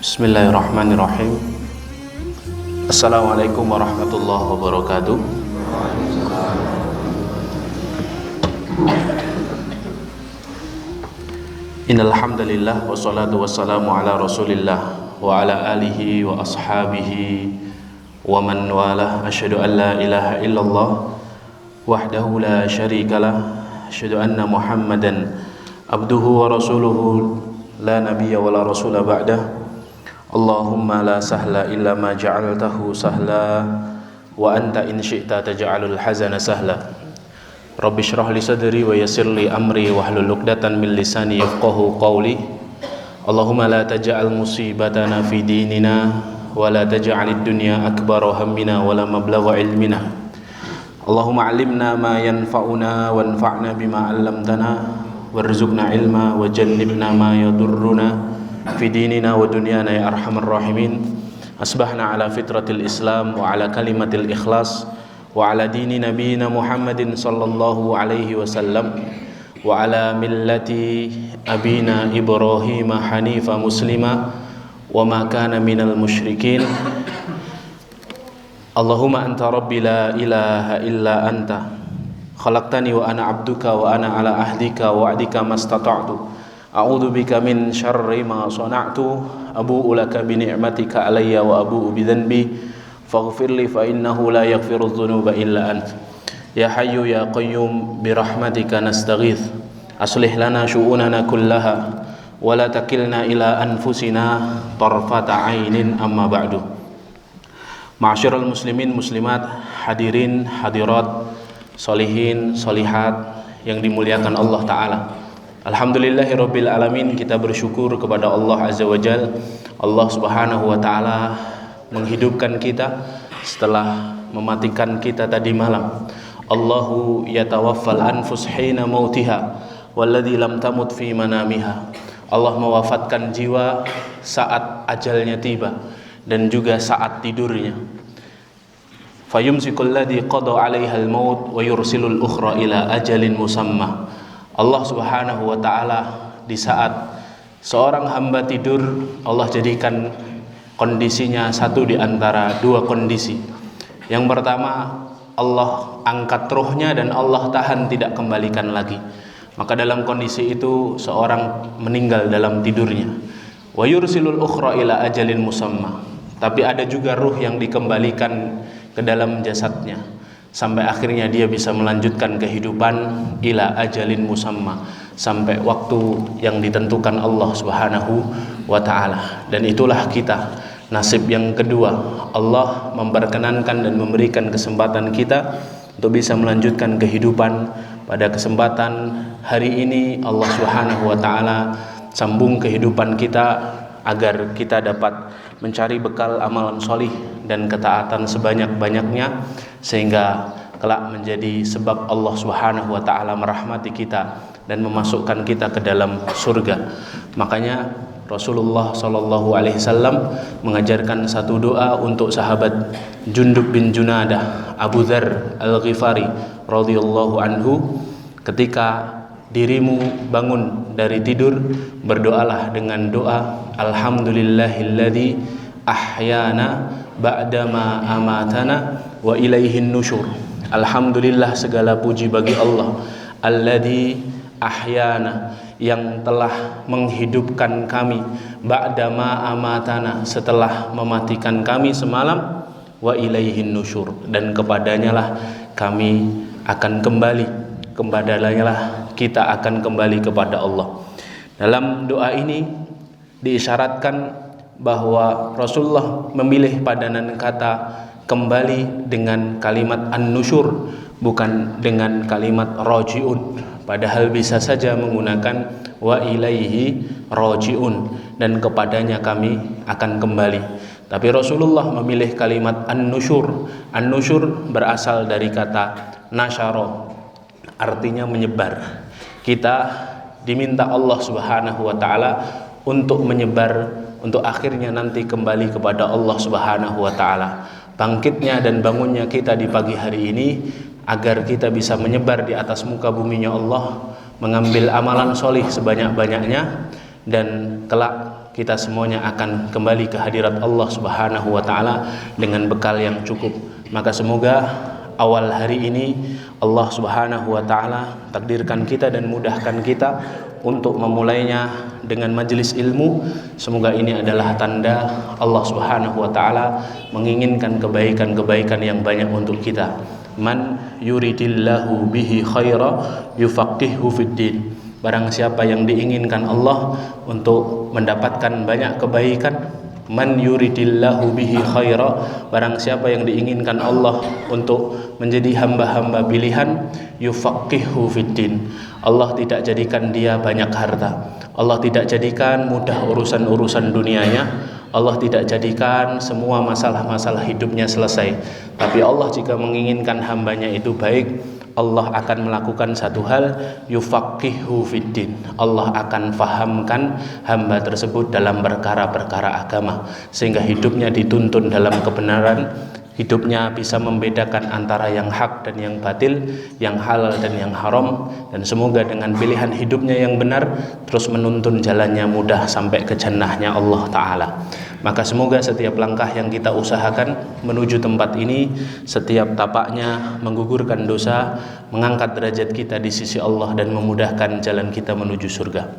Bismillahirrahmanirrahim. Assalamualaikum warahmatullahi wabarakatuh. Innal hamdalillah wassalatu wassalamu ala Rasulillah wa ala alihi wa ashabihi wa man walah. Asyhadu an la ilaha illallah wahdahu la syarikalah. Asyhadu anna Muhammadan abduhu wa rasuluhu la nabiyya wa la rasula ba'dah. Allahumma la sahla illa ma ja'altahu sahla wa anta in syi'ta taj'alul hazana sahla. Rabbi shrah li sadri wa yassir li amri wahlul 'uqdatan min lisani yafqahu qawli. Allahumma la taj'al musibatana fi dinina wa la taj'alid dunya akbara hammina wa la mablagha ilmina. Allahumma 'allimna ma yanfa'una wanfa'na bima 'allamtana warzuqna ilma wa jannibna ma yadurruna fi dinina wa dunyana ya arhamar rahimin. Asbahna ala fitratil Islam wa ala kalimatil ikhlas wa ala dini nabiyina Muhammadin sallallahu alaihi wasallam wa ala millati abina Ibrahim hanifa muslima wa ma kana minal musyrikin. Allahumma anta rabbi la ilaha illa anta khalaqtani wa ana abduka wa ana ala ahdika wa wa'dika mastata'tu. A'udzu bika min syarri ma sana'tu abu'u laka bi ni'matika alayya wa abu'u bi dhanbi faghfirli fa innahu la yaghfiru dzunuba illa ant. Ya hayyu ya qayyum bi rahmatika nastaghits aslih lana syu'unana kullaha wa la takilna ila anfusina tarfata 'ainin amma ba'du. Ma'asyiral muslimin muslimat, hadirin hadirat, sholihin sholihat yang dimuliakan Allah Ta'ala. Alhamdulillahirabbil alamin, kita bersyukur kepada Allah Azza wa Jalla. Allah Subhanahu wa taala menghidupkan kita setelah mematikan kita tadi malam. Allahu yatawaffal anfus hina mautiha walladzi lam tamut fi manamiha. Allah mewafatkan jiwa saat ajalnya tiba dan juga saat tidurnya. Fayumsikul ladzi qada 'alaihal maut wa yursilul ukhra ila ajalin musamma. Allah Subhanahu wa ta'ala di saat seorang hamba tidur, Allah jadikan kondisinya satu di antara dua kondisi. Yang pertama, Allah angkat ruhnya dan Allah tahan tidak kembalikan lagi. Maka dalam kondisi itu seorang meninggal dalam tidurnya. Wa yursilul ukhra ila ajalin musamma. Tapi ada juga ruh yang dikembalikan ke dalam jasadnya sampai akhirnya dia bisa melanjutkan kehidupan ila ajalin musamma, sampai waktu yang ditentukan Allah Subhanahu wa ta'ala. Dan itulah kita, nasib yang kedua. Allah memperkenankan dan memberikan kesempatan kita untuk bisa melanjutkan kehidupan. Pada kesempatan hari ini Allah Subhanahu wa ta'ala sambung kehidupan kita agar kita dapat mencari bekal amalan solih dan ketaatan sebanyak-banyaknya, sehingga kelak menjadi sebab Allah Subhanahu wa ta'ala merahmati kita dan memasukkan kita ke dalam surga. Makanya Rasulullah sallallahu alaihi wasallam mengajarkan satu doa untuk sahabat Jundub bin Junadah, Abu Dzar Al-Ghifari radhiyallahu anhu. Ketika dirimu bangun dari tidur, berdoalah dengan doa alhamdulillahilladzi ahyana ba'dama amatana wa ilaihin nusyur. Alhamdulillah, segala puji bagi Allah, alladzi ahyana, yang telah menghidupkan kami, ba'dama amatana, setelah mematikan kami semalam, wa ilaihin nusyur, dan kepadanya lah kami akan kembali, kepadanya lah kita akan kembali kepada Allah. Dalam doa ini diisyaratkan bahwa Rasulullah memilih padanan kata kembali dengan kalimat an-nusyur, bukan dengan kalimat raji'un. Padahal bisa saja menggunakan wa ilaihi raji'un, dan kepadanya kami akan kembali. Tapi Rasulullah memilih kalimat an-nusyur. An-nusyur berasal dari kata nasyara, artinya menyebar. Kita diminta Allah Subhanahu wa ta'ala untuk menyebar, untuk akhirnya nanti kembali kepada Allah Subhanahu wa ta'ala. Bangkitnya dan bangunnya kita di pagi hari ini agar kita bisa menyebar di atas muka buminya Allah, mengambil amalan solih sebanyak-banyaknya, dan kelak kita semuanya akan kembali ke hadirat Allah Subhanahu wa taala dengan bekal yang cukup. Maka semoga awal hari ini Allah Subhanahu wa taala takdirkan kita dan mudahkan kita untuk memulainya dengan majelis ilmu. Semoga ini adalah tanda Allah Subhanahu wa taala menginginkan kebaikan-kebaikan yang banyak untuk kita. Man yuridillahu bihi khaira yufaqihu fiddin. Barang siapa yang diinginkan Allah untuk mendapatkan banyak kebaikan, man yuridillahu bihi khaira, barang siapa yang diinginkan Allah untuk menjadi hamba-hamba pilihan, yufaqihu fiddin. Allah tidak jadikan dia banyak harta, Allah tidak jadikan mudah urusan-urusan dunianya, Allah tidak jadikan semua masalah-masalah hidupnya selesai. Tapi Allah jika menginginkan hambanya itu baik, Allah akan melakukan satu hal, yufaqihu fiddin. Allah akan fahamkan hamba tersebut dalam perkara-perkara agama, sehingga hidupnya dituntun dalam kebenaran, hidupnya bisa membedakan antara yang hak dan yang batil, yang halal dan yang haram. Dan semoga dengan pilihan hidupnya yang benar terus menuntun jalannya mudah sampai ke jannahnya Allah Ta'ala. Maka semoga setiap langkah yang kita usahakan menuju tempat ini, setiap tapaknya menggugurkan dosa, mengangkat derajat kita di sisi Allah dan memudahkan jalan kita menuju surga.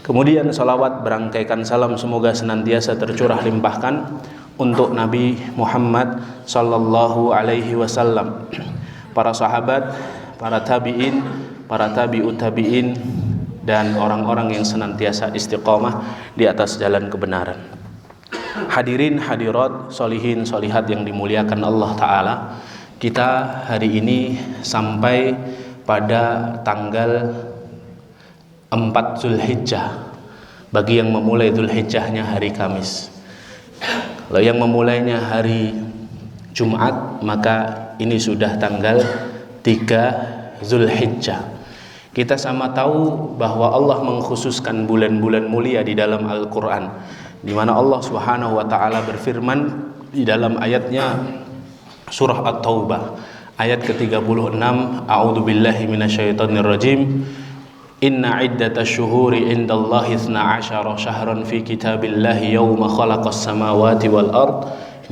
Kemudian salawat berangkaikan salam semoga senantiasa tercurah limpahkan untuk Nabi Muhammad sallallahu alaihi wasallam, para sahabat, para tabi'in, para tabi'ut tabi'in, dan orang-orang yang senantiasa istiqomah di atas jalan kebenaran. Hadirin hadirat, solihin solihat yang dimuliakan Allah Ta'ala, kita hari ini sampai pada tanggal 4 Zulhijjah. Bagi yang memulai Zulhijjahnya hari Kamis, kalau yang memulainya hari Jumat, maka ini sudah tanggal 3 Zulhijjah. Kita sama tahu bahwa Allah mengkhususkan bulan-bulan mulia di dalam Al-Quran, di mana Allah Subhanahu wa taala berfirman di dalam ayatnya surah At-Taubah ayat ke-36, A'udzu billahi minasyaitonir rajim. Inna iddatash syuhuri indallahi 12 syahran fi kitabillahi yauma khalaqas samawati wal ard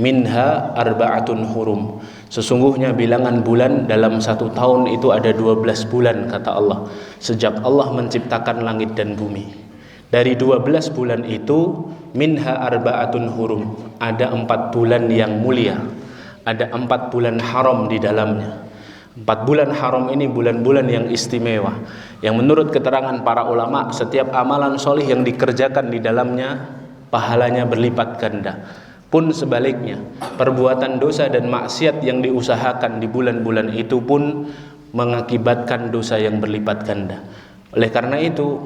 minha arba'atun hurum. Sesungguhnya bilangan bulan dalam satu tahun itu ada 12 bulan, kata Allah, sejak Allah menciptakan langit dan bumi. Dari 12 bulan itu, minha arba'atun hurum, ada 4 bulan yang mulia, ada 4 bulan haram di dalamnya. 4 bulan haram ini bulan-bulan yang istimewa, yang menurut keterangan para ulama, setiap amalan solih yang dikerjakan di dalamnya pahalanya berlipat ganda. Pun sebaliknya, perbuatan dosa dan maksiat yang diusahakan di bulan-bulan itu pun mengakibatkan dosa yang berlipat ganda. Oleh karena itu,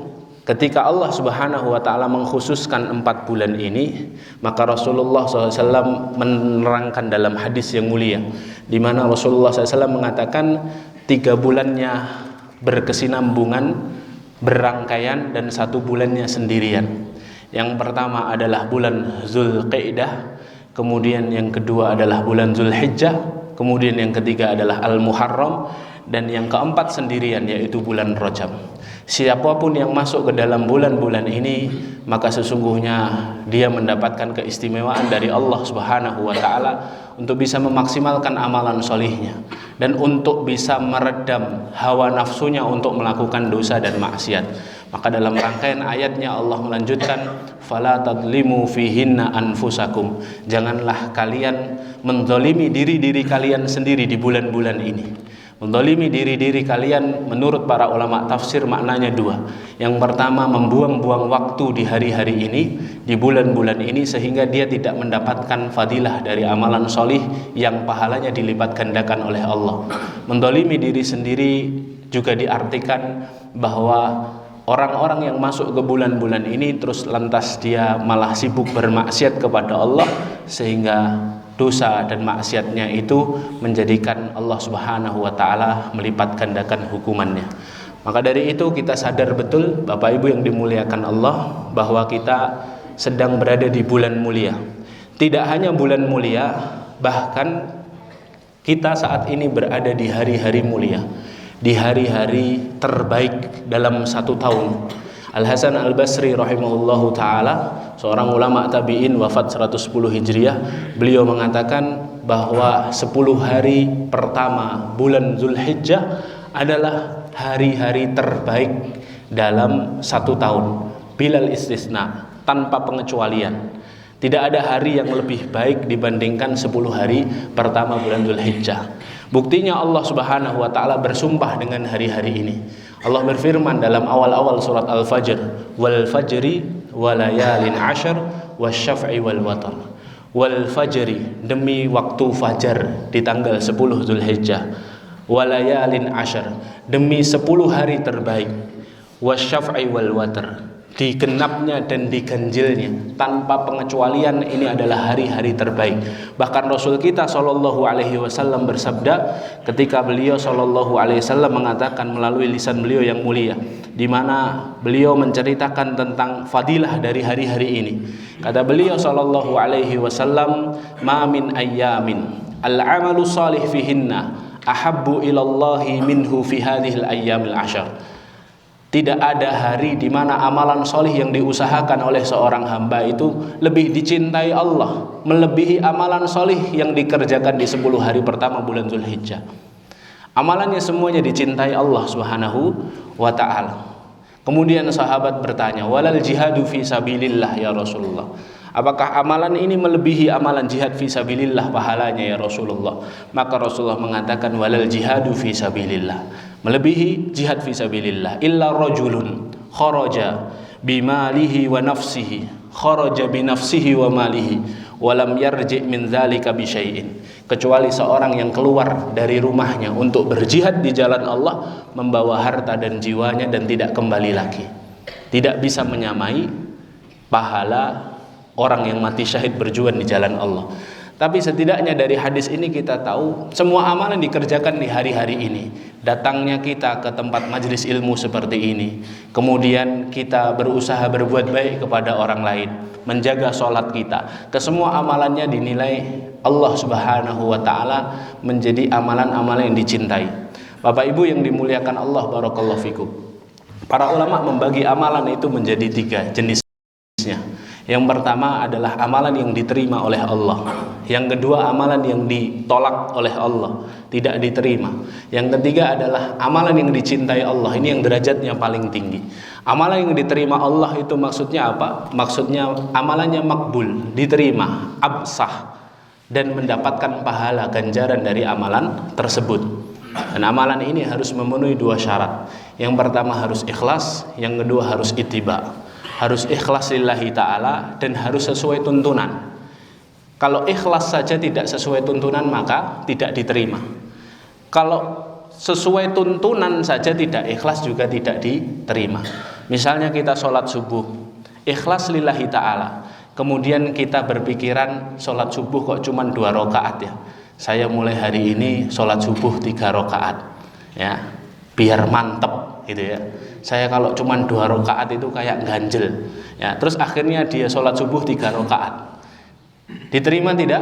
ketika Allah Subhanahu wa taala mengkhususkan 4 bulan ini, maka Rasulullah SAW menerangkan dalam hadis yang mulia, di mana Rasulullah SAW mengatakan 3 bulannya berkesinambungan, berangkaian, dan 1 bulannya sendirian. Yang pertama adalah bulan Zulqa'dah, kemudian yang kedua adalah bulan Zulhijjah, kemudian yang ketiga adalah Al-Muharram, dan yang keempat sendirian yaitu bulan Rajab. Siapapun yang masuk ke dalam bulan-bulan ini, maka sesungguhnya dia mendapatkan keistimewaan dari Allah Subhanahu wa taala untuk bisa memaksimalkan amalan solihnya dan untuk bisa meredam hawa nafsunya untuk melakukan dosa dan maksiat. Maka dalam rangkaian ayatnya Allah melanjutkan, fala tadlimu fihinna anfusakum, janganlah kalian menzalimi diri-diri kalian sendiri di bulan-bulan ini. Mendolimi diri-diri kalian menurut para ulama tafsir maknanya 2. Yang pertama, membuang-buang waktu di hari-hari ini, di bulan-bulan ini, sehingga dia tidak mendapatkan fadilah dari amalan solih yang pahalanya dilipat gandakan oleh Allah. Mendolimi diri sendiri juga diartikan bahwa orang-orang yang masuk ke bulan-bulan ini terus lantas dia malah sibuk bermaksiat kepada Allah, sehingga dosa dan maksiatnya itu menjadikan Allah Subhanahu wa taala melipat gandakan hukumannya. Maka dari itu kita sadar betul, Bapak Ibu yang dimuliakan Allah, bahwa kita sedang berada di bulan mulia. Tidak hanya bulan mulia, bahkan kita saat ini berada di hari-hari mulia, di hari-hari terbaik dalam 1 tahun. Al-Hasan Al-Basri rahimahullahu ta'ala, seorang ulama tabi'in wafat 110 Hijriah, beliau mengatakan bahwa 10 hari pertama bulan Zulhijjah adalah hari-hari terbaik dalam satu tahun, bilal istisna, tanpa pengecualian. Tidak ada hari yang lebih baik dibandingkan 10 hari pertama bulan Zulhijjah. Buktinya Allah Subhanahu wa ta'ala bersumpah dengan hari-hari ini. Allah berfirman dalam awal-awal surat Al-Fajr, wal fajri walayalin ashar wasyaf'i wal watar. Wal fajri, demi waktu fajar di tanggal 10 Zulhijjah, walayalin ashar, demi 10 hari terbaik, wasyaf'i wal watar, digenapnya dan diganjilnya tanpa pengecualian, ini adalah hari-hari terbaik. Bahkan Rasul kita Shallallahu Alaihi Wasallam bersabda ketika beliau Shallallahu Alaihi Wasallam mengatakan melalui lisan beliau yang mulia, di mana beliau menceritakan tentang fadilah dari hari-hari ini. Kata beliau Shallallahu Alaihi Wasallam, ma min ayyamin al-amalu salih fihinna ahabbu ilallahi minhu fi hadhil ayyamil ashar. Tidak ada hari di mana amalan solih yang diusahakan oleh seorang hamba itu lebih dicintai Allah, melebihi amalan solih yang dikerjakan di 10 hari pertama bulan Zulhijjah. Amalannya semuanya dicintai Allah Subhanahu wa ta'ala. Kemudian sahabat bertanya, walal jihadu fi sabilillah ya Rasulullah. Apakah amalan ini melebihi amalan jihad fi sabilillah pahalanya ya Rasulullah? Maka Rasulullah mengatakan walal jihadu fi sabilillah, melebihi jihad fi sabilillah. Illa rajulun kharaja bimalihi wa nafsihi, kharaja binafsihi wa malihi wa lam yarji' min dzalika bi syai'in. Kecuali seorang yang keluar dari rumahnya untuk berjihad di jalan Allah, membawa harta dan jiwanya dan tidak kembali lagi. Tidak bisa menyamai pahala orang yang mati syahid berjuang di jalan Allah. Tapi setidaknya dari hadis ini kita tahu semua amalan dikerjakan di hari-hari ini. Datangnya kita ke tempat majelis ilmu seperti ini, kemudian kita berusaha berbuat baik kepada orang lain, menjaga sholat kita, kesemua amalannya dinilai Allah Subhanahu wa ta'ala menjadi amalan-amalan yang dicintai. Bapak Ibu yang dimuliakan Allah, barakallahu fikum. Para ulama membagi amalan itu menjadi 3 jenisnya. Yang pertama adalah amalan yang diterima oleh Allah. Yang kedua amalan yang ditolak oleh Allah, tidak diterima. Yang ketiga adalah amalan yang dicintai Allah. Ini yang derajatnya paling tinggi. Amalan yang diterima Allah itu maksudnya apa? Maksudnya amalannya makbul, diterima, absah, dan mendapatkan pahala ganjaran dari amalan tersebut. Dan amalan ini harus memenuhi 2 syarat. Yang pertama harus ikhlas, yang kedua harus ittiba. Harus ikhlas lillahi ta'ala dan harus sesuai tuntunan. Kalau ikhlas saja tidak sesuai tuntunan maka tidak diterima. Kalau sesuai tuntunan saja tidak ikhlas juga tidak diterima. Misalnya kita sholat subuh, ikhlas lillahi ta'ala, kemudian kita berpikiran sholat subuh kok cuma 2 rakaat ya, saya mulai hari ini sholat subuh 3 rakaat ya, biar mantep gitu ya. Saya kalau cuma 2 rakaat itu kayak ganjel ya. Terus akhirnya dia sholat subuh 3 rakaat. Diterima tidak?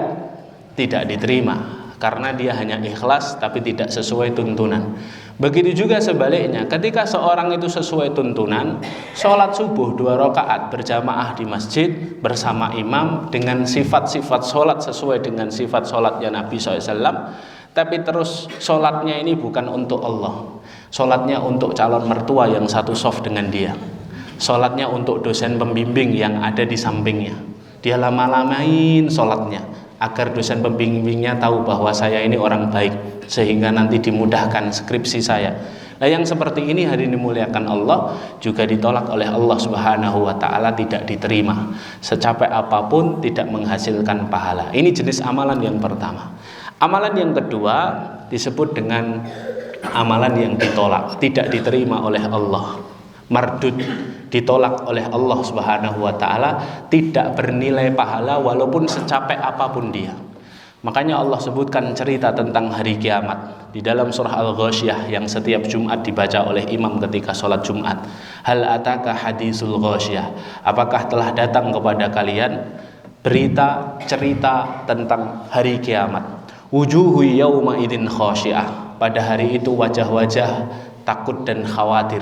Tidak diterima, karena dia hanya ikhlas tapi tidak sesuai tuntunan. Begitu juga sebaliknya, ketika seorang itu sesuai tuntunan, sholat subuh 2 rakaat berjamaah di masjid bersama imam dengan sifat-sifat sholat sesuai dengan sifat sholatnya Nabi SAW, tapi terus sholatnya ini bukan untuk Allah, sholatnya untuk calon mertua yang satu soft dengan dia, sholatnya untuk dosen pembimbing yang ada di sampingnya. Dia lama-lamain sholatnya agar dosen pembimbingnya tahu bahwa saya ini orang baik, sehingga nanti dimudahkan skripsi saya. Nah yang seperti ini hadirin dimuliakan Allah juga ditolak oleh Allah Subhanahu wa ta'ala, tidak diterima. Secapek apapun tidak menghasilkan pahala. Ini jenis amalan yang pertama. Amalan yang kedua disebut dengan amalan yang ditolak, tidak diterima oleh Allah, mardud, ditolak oleh Allah Subhanahu wa ta'ala, tidak bernilai pahala walaupun secapek apapun dia. Makanya Allah sebutkan cerita tentang hari kiamat di dalam surah Al-Ghasyiyah yang setiap Jumat dibaca oleh imam ketika sholat Jumat. Hal ataka hadisul ghasyiyah, apakah telah datang kepada kalian berita cerita tentang hari kiamat? Wujuhu yawma idin khasyiah, pada hari itu wajah-wajah takut dan khawatir.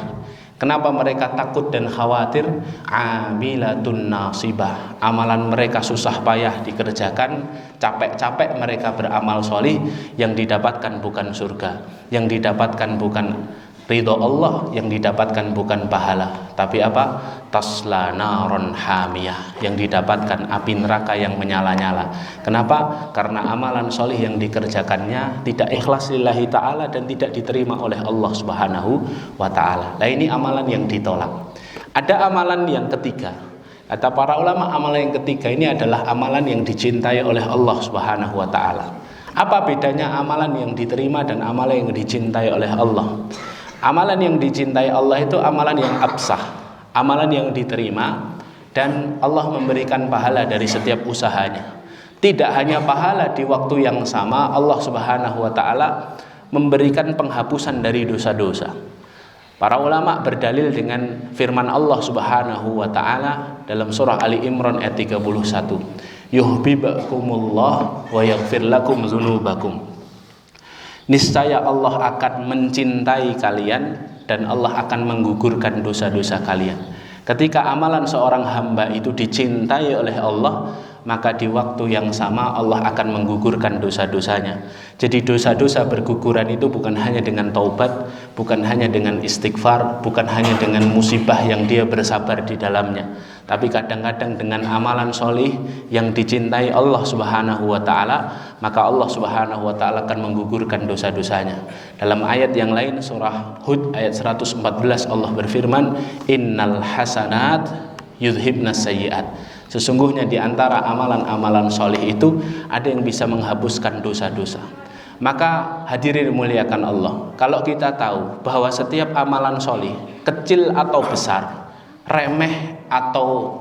Kenapa mereka takut dan khawatir? Amilatun nasibah. Amalan mereka susah payah dikerjakan, capek-capek mereka beramal solih, yang didapatkan bukan surga, yang didapatkan bukan ridho Allah, yang didapatkan bukan pahala, tapi apa? Tasla naron hamiyah, yang didapatkan api neraka yang menyala-nyala. Kenapa? Karena amalan solih yang dikerjakannya tidak ikhlas lillahi ta'ala dan tidak diterima oleh Allah subhanahu wa ta'ala. Nah, ini amalan yang ditolak. Ada amalan yang ketiga, kata para ulama, amalan yang ketiga ini adalah amalan yang dicintai oleh Allah subhanahu wa ta'ala. Apa bedanya amalan yang diterima dan amalan yang dicintai oleh Allah? Amalan yang dicintai Allah itu amalan yang absah, amalan yang diterima dan Allah memberikan pahala dari setiap usahanya. Tidak hanya pahala di waktu yang sama, Allah subhanahu wa ta'ala memberikan penghapusan dari dosa-dosa. Para ulama berdalil dengan firman Allah subhanahu wa ta'ala dalam surah Ali Imran ayat 31, yuhibbukumullah wa yaghfir lakum dzunubakum. Niscaya Allah akan mencintai kalian dan Allah akan menggugurkan dosa-dosa kalian. Ketika amalan seorang hamba itu dicintai oleh Allah, maka di waktu yang sama Allah akan menggugurkan dosa-dosanya. Jadi dosa-dosa berguguran itu bukan hanya dengan taubat, bukan hanya dengan istighfar, bukan hanya dengan musibah yang dia bersabar di dalamnya, tapi kadang-kadang dengan amalan solih yang dicintai Allah subhanahu wa ta'ala, maka Allah subhanahu wa ta'ala akan menggugurkan dosa-dosanya. Dalam ayat yang lain surah Hud ayat 114 Allah berfirman, innal hasanat yudhibnas sayyiat. Sesungguhnya di antara amalan-amalan solih itu ada yang bisa menghapuskan dosa-dosa. Maka hadirin dimuliakan Allah, kalau kita tahu bahwa setiap amalan solih, kecil atau besar, remeh atau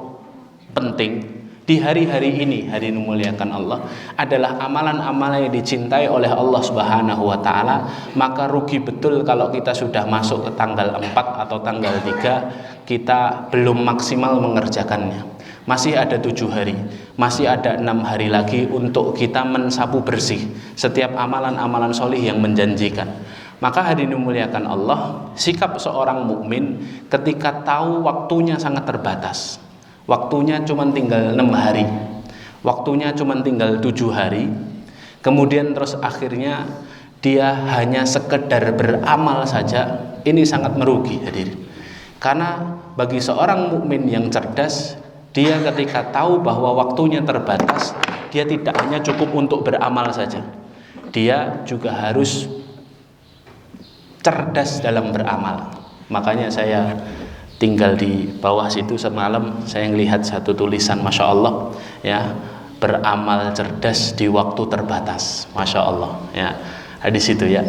penting, di hari-hari ini, hadirin dimuliakan Allah, adalah amalan-amalan yang dicintai oleh Allah subhanahu wa ta'ala, maka rugi betul kalau kita sudah masuk ke tanggal 4 atau tanggal 3 kita belum maksimal mengerjakannya. Masih ada 7 hari, masih ada 6 hari lagi untuk kita mensapu bersih setiap amalan-amalan solih yang menjanjikan. Maka hadirin dimuliakan Allah, sikap seorang mukmin ketika tahu waktunya sangat terbatas, waktunya cuma tinggal 6 hari, waktunya cuma tinggal 7 hari, kemudian terus akhirnya dia hanya sekedar beramal saja, ini sangat merugi hadirin. Karena bagi seorang mukmin yang cerdas, dia ketika tahu bahwa waktunya terbatas, dia tidak hanya cukup untuk beramal saja, dia juga harus cerdas dalam beramal. Makanya saya tinggal di bawah situ semalam, saya melihat satu tulisan, masya Allah, ya, beramal cerdas di waktu terbatas, masya Allah, ya, di situ ya,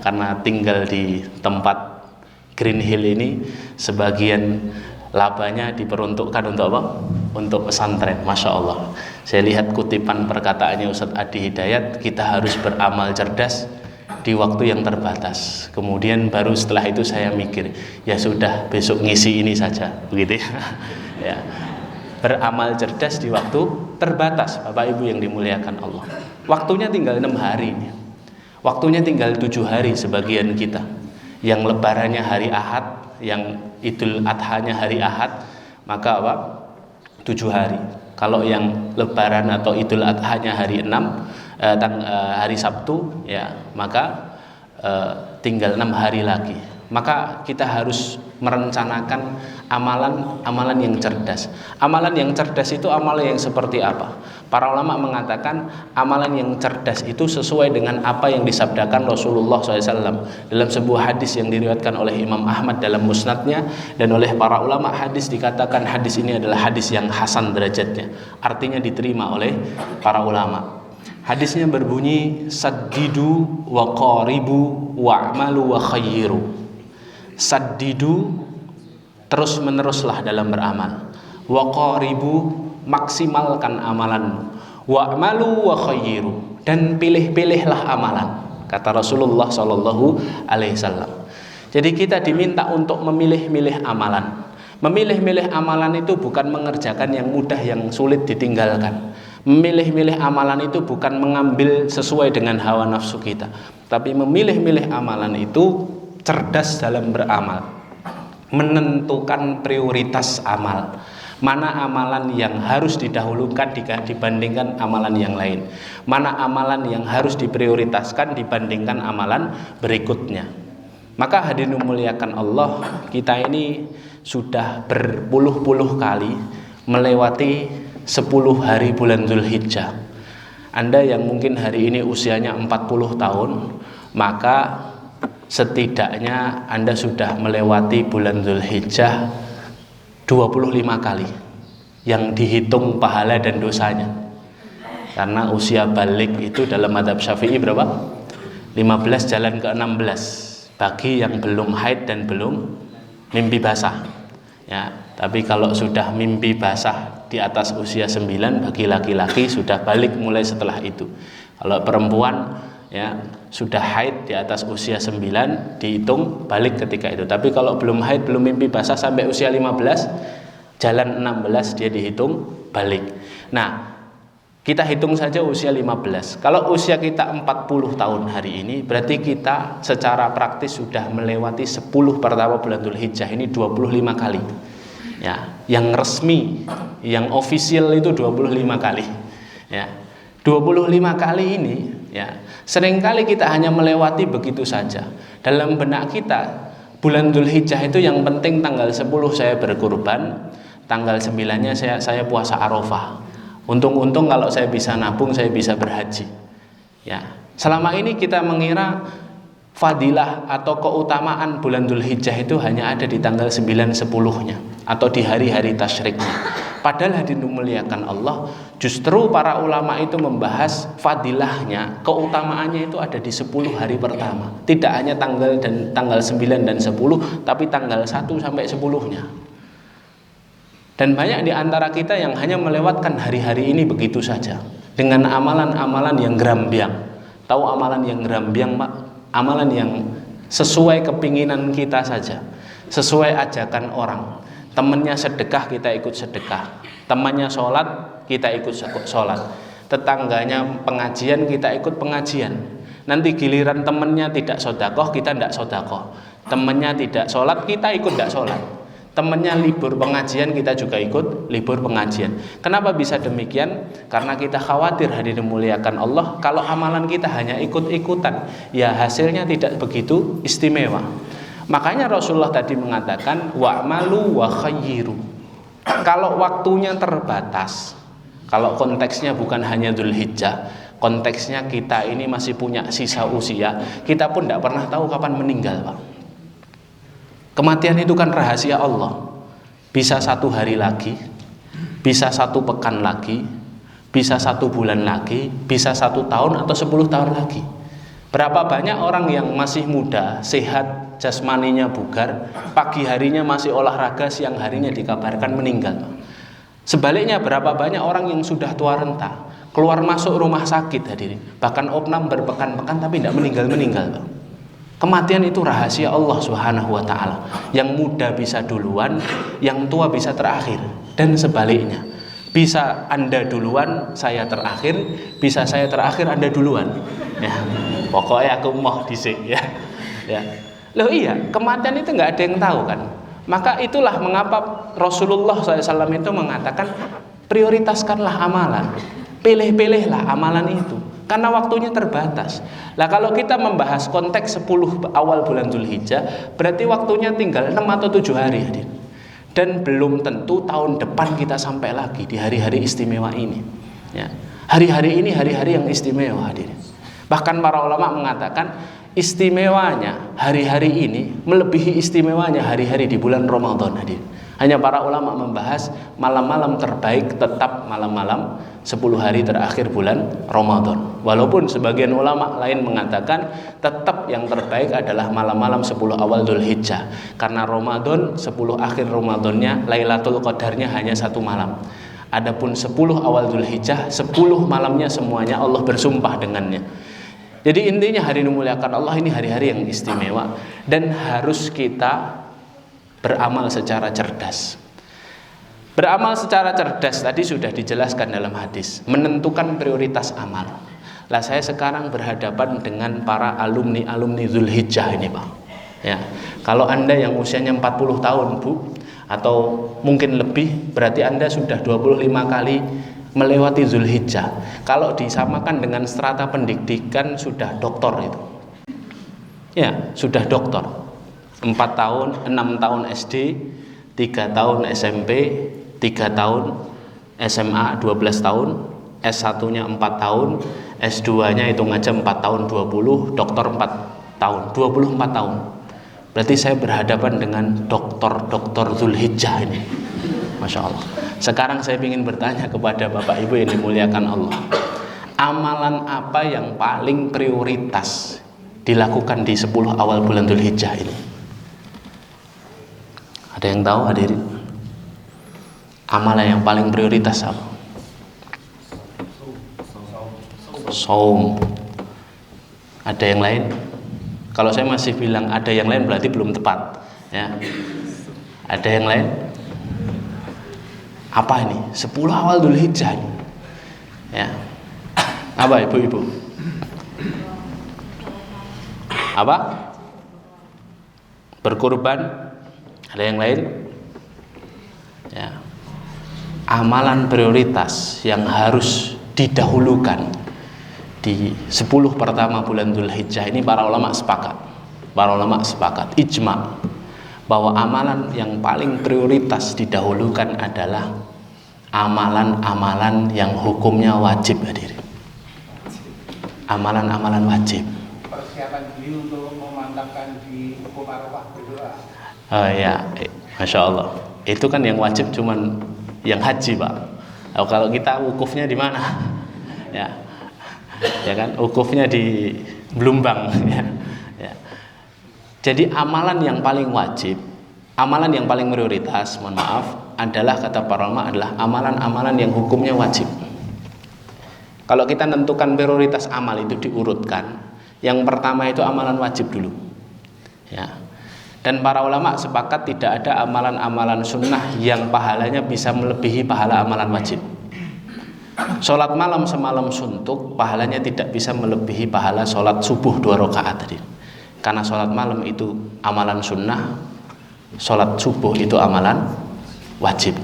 karena tinggal di tempat Green Hill ini, sebagian labanya diperuntukkan untuk apa? Untuk pesantren, masya Allah. Saya lihat kutipan perkataannya Ustadz Adi Hidayat, kita harus beramal cerdas di waktu yang terbatas. Kemudian baru setelah itu saya mikir, ya sudah, besok ngisi ini saja, begitu ya. Ya. Beramal cerdas di waktu terbatas, Bapak Ibu yang dimuliakan Allah. Waktunya tinggal 6 hari, waktunya tinggal 7 hari sebagian kita. Yang lebarannya hari Ahad, yang Idul Adhanya hari Ahad, maka apa? 7 hari. Kalau yang lebaran atau Idul Adhanya hari 6, hari Sabtu, ya, maka tinggal 6 hari lagi. Maka kita harus merencanakan amalan yang cerdas. Amalan yang cerdas itu amalan yang seperti apa? Para ulama mengatakan amalan yang cerdas itu sesuai dengan apa yang disabdakan Rasulullah SAW dalam sebuah hadis yang diriwayatkan oleh Imam Ahmad dalam musnadnya, dan oleh para ulama hadis dikatakan hadis ini adalah hadis yang hasan derajatnya, artinya diterima oleh para ulama. Hadisnya berbunyi, saddidu wa qaribu wa'malu wa khayyiru. Saddidu, terus meneruslah dalam beramal. Wa qaribu, maksimalkan amalanmu. Wa'malu wa khayyiru, dan pilih-pilihlah amalan, kata Rasulullah sallallahu alaihi wasallam. Jadi kita diminta untuk memilih-milih amalan. Memilih-milih amalan itu bukan mengerjakan yang mudah yang sulit ditinggalkan. Memilih-milih amalan itu bukan mengambil sesuai dengan hawa nafsu kita, tapi memilih-milih amalan itu cerdas dalam beramal. menentukan prioritas amal. Mana amalan yang harus didahulukan dibandingkan amalan yang lain. Mana amalan yang harus diprioritaskan dibandingkan amalan berikutnya. Maka hadirin muliakan Allah, kita ini sudah berpuluh-puluh kali melewati 10 hari bulan Dzulhijjah. Anda yang mungkin hari ini usianya 40 tahun, maka setidaknya Anda sudah melewati bulan Dzulhijjah 25 kali yang dihitung pahala dan dosanya. Karena usia balik itu dalam mazhab Syafi'i berapa? 15 jalan ke 16 bagi yang belum haid dan belum mimpi basah. Ya, tapi kalau sudah mimpi basah di atas usia 9 bagi laki-laki sudah balik mulai setelah itu. Kalau perempuan ya sudah haid di atas usia 9 dihitung balik ketika itu. Tapi kalau belum haid, belum mimpi basah sampai usia 15 jalan 16 dia dihitung balik. Nah, kita hitung saja usia 15. Kalau usia kita 40 tahun hari ini, berarti kita secara praktis sudah melewati 10 pertama bulan Dzulhijjah ini 25 kali. Ya, yang resmi, yang official itu 25 kali. Ya. 25 kali ini ya, seringkali kita hanya melewati begitu saja. Dalam benak kita, bulan Dzulhijjah itu yang penting tanggal 10 saya berkurban, tanggal 9-nya saya puasa Arafah. Untung-untung kalau saya bisa nabung, saya bisa berhaji. Ya, selama ini kita mengira fadilah atau keutamaan bulan Dzulhijjah itu hanya ada di tanggal 9-10-nya atau di hari-hari tasyriknya. Padahal hadirin muliakan Allah, justru para ulama itu membahas fadilahnya, keutamaannya itu ada di 10 hari pertama. Tidak hanya tanggal 9 dan 10, tapi tanggal 1 sampai 10-nya. Dan banyak di antara kita yang hanya melewatkan hari-hari ini begitu saja dengan amalan-amalan yang gerambiang. Tahu amalan yang gerambiang, Pak? Amalan yang sesuai kepinginan kita saja, sesuai ajakan orang. Temannya sedekah, kita ikut sedekah. Temannya sholat, kita ikut sholat. Tetangganya pengajian, kita ikut pengajian. Nanti giliran temannya tidak sodakoh, kita tidak sodakoh. Temannya tidak sholat, kita ikut tidak sholat. Temannya libur pengajian, kita juga ikut libur pengajian. Kenapa bisa demikian? Karena kita khawatir hadirin muliakan Allah, kalau amalan kita hanya ikut-ikutan, ya hasilnya tidak begitu istimewa. Makanya Rasulullah tadi mengatakan wa'malu wa khayyiru. Kalau waktunya terbatas, kalau konteksnya bukan hanya Dzulhijjah, konteksnya kita ini masih punya sisa usia, kita pun tidak pernah tahu kapan meninggal, Pak. Kematian itu kan rahasia Allah. Bisa 1 hari lagi, bisa 1 pekan lagi, bisa 1 bulan lagi, bisa 1 tahun atau 10 tahun lagi. Berapa banyak orang yang masih muda, sehat, jasmaninya bugar, pagi harinya masih olahraga, siang harinya dikabarkan meninggal. Sebaliknya berapa banyak orang yang sudah tua renta, keluar masuk rumah sakit hadirin, bahkan opnam berpekan-pekan tapi tidak meninggal. Kematian itu rahasia Allah Subhanahu wa taala. Yang muda bisa duluan, yang tua bisa terakhir, dan sebaliknya. Bisa Anda duluan, saya terakhir, bisa saya terakhir, Anda duluan. Ya, pokoknya aku mau dhisik ya. Ya. Loh iya, kematian itu nggak ada yang tahu kan. Maka itulah mengapa Rasulullah SAW itu mengatakan prioritaskanlah amalan, pilih-pilihlah amalan itu, karena waktunya terbatas. Lah kalau kita membahas konteks 10 awal bulan Dzulhijjah, berarti waktunya tinggal 6 atau 7 hari hadir. Dan belum tentu tahun depan kita sampai lagi di hari-hari istimewa ini. Ya. Hari-hari ini hari-hari yang istimewa hadir. Bahkan para ulama mengatakan istimewanya hari-hari ini melebihi istimewanya hari-hari di bulan Ramadan hadir. Hanya para ulama membahas malam-malam terbaik tetap malam-malam 10 hari terakhir bulan Ramadan. Walaupun sebagian ulama lain mengatakan tetap yang terbaik adalah malam-malam 10 awal Dzulhijjah. Karena Ramadan 10 akhir Ramadannya Lailatul Qadarnya hanya 1 malam. Adapun 10 awal Dzulhijjah 10 malamnya semuanya Allah bersumpah dengannya. Jadi intinya hari dimuliakan Allah ini hari-hari yang istimewa dan harus kita beramal secara cerdas. Beramal secara cerdas tadi sudah dijelaskan dalam hadis, menentukan prioritas amal. Lah saya sekarang berhadapan dengan para alumni Dzulhijjah ini, Pak. Ya, kalau Anda yang usianya 40 tahun, Bu, atau mungkin lebih, berarti Anda sudah 25 kali melewati Zulhijjah. Kalau disamakan dengan strata pendidikan, sudah doktor itu. Ya, sudah doktor. 4 tahun, 6 tahun SD, 3 tahun SMP, 3 tahun SMA, 12 tahun, S1-nya 4 tahun, S2-nya hitung aja 4 tahun 20, doktor 4 tahun, 24 tahun. Berarti saya berhadapan dengan doktor Zulhijjah ini. Masya Allah. Sekarang saya ingin bertanya kepada Bapak Ibu yang dimuliakan Allah, amalan apa yang paling prioritas dilakukan di 10 awal bulan Zulhijjah ini? Ada yang tahu hadirin? Amalan yang paling prioritas apa? Saum. Ada yang lain? Kalau saya masih bilang ada yang lain berarti belum tepat, ya. Ada yang lain? Apa ini? 10 awal Dzulhijjah ini. Ya. Apa ibu-ibu? Apa? Berkurban? Ada yang lain? Ya. Amalan prioritas yang harus didahulukan di 10 pertama bulan Dzulhijjah ini, para ulama sepakat ijma bahwa amalan yang paling prioritas didahulukan adalah amalan-amalan yang hukumnya wajib, hadirin. Amalan-amalan wajib. Persiapan diri untuk memantapkan di hukum Arafah berdoa. Oh ya, Masya Allah. Itu kan yang wajib cuman yang haji, Pak. Kalau kita wukufnya di mana? Ya kan, wukufnya di Blumbang, ya. Jadi amalan yang paling wajib, amalan yang paling prioritas, mohon maaf, adalah, kata para ulama, adalah amalan-amalan yang hukumnya wajib. Kalau kita tentukan prioritas amal itu diurutkan, yang pertama itu amalan wajib dulu, ya. Dan para ulama sepakat tidak ada amalan-amalan sunnah yang pahalanya bisa melebihi pahala amalan wajib. Sholat malam semalam suntuk pahalanya tidak bisa melebihi pahala sholat subuh 2 rakaat tadi. Karena sholat malam itu amalan sunnah, sholat subuh itu amalan wajib.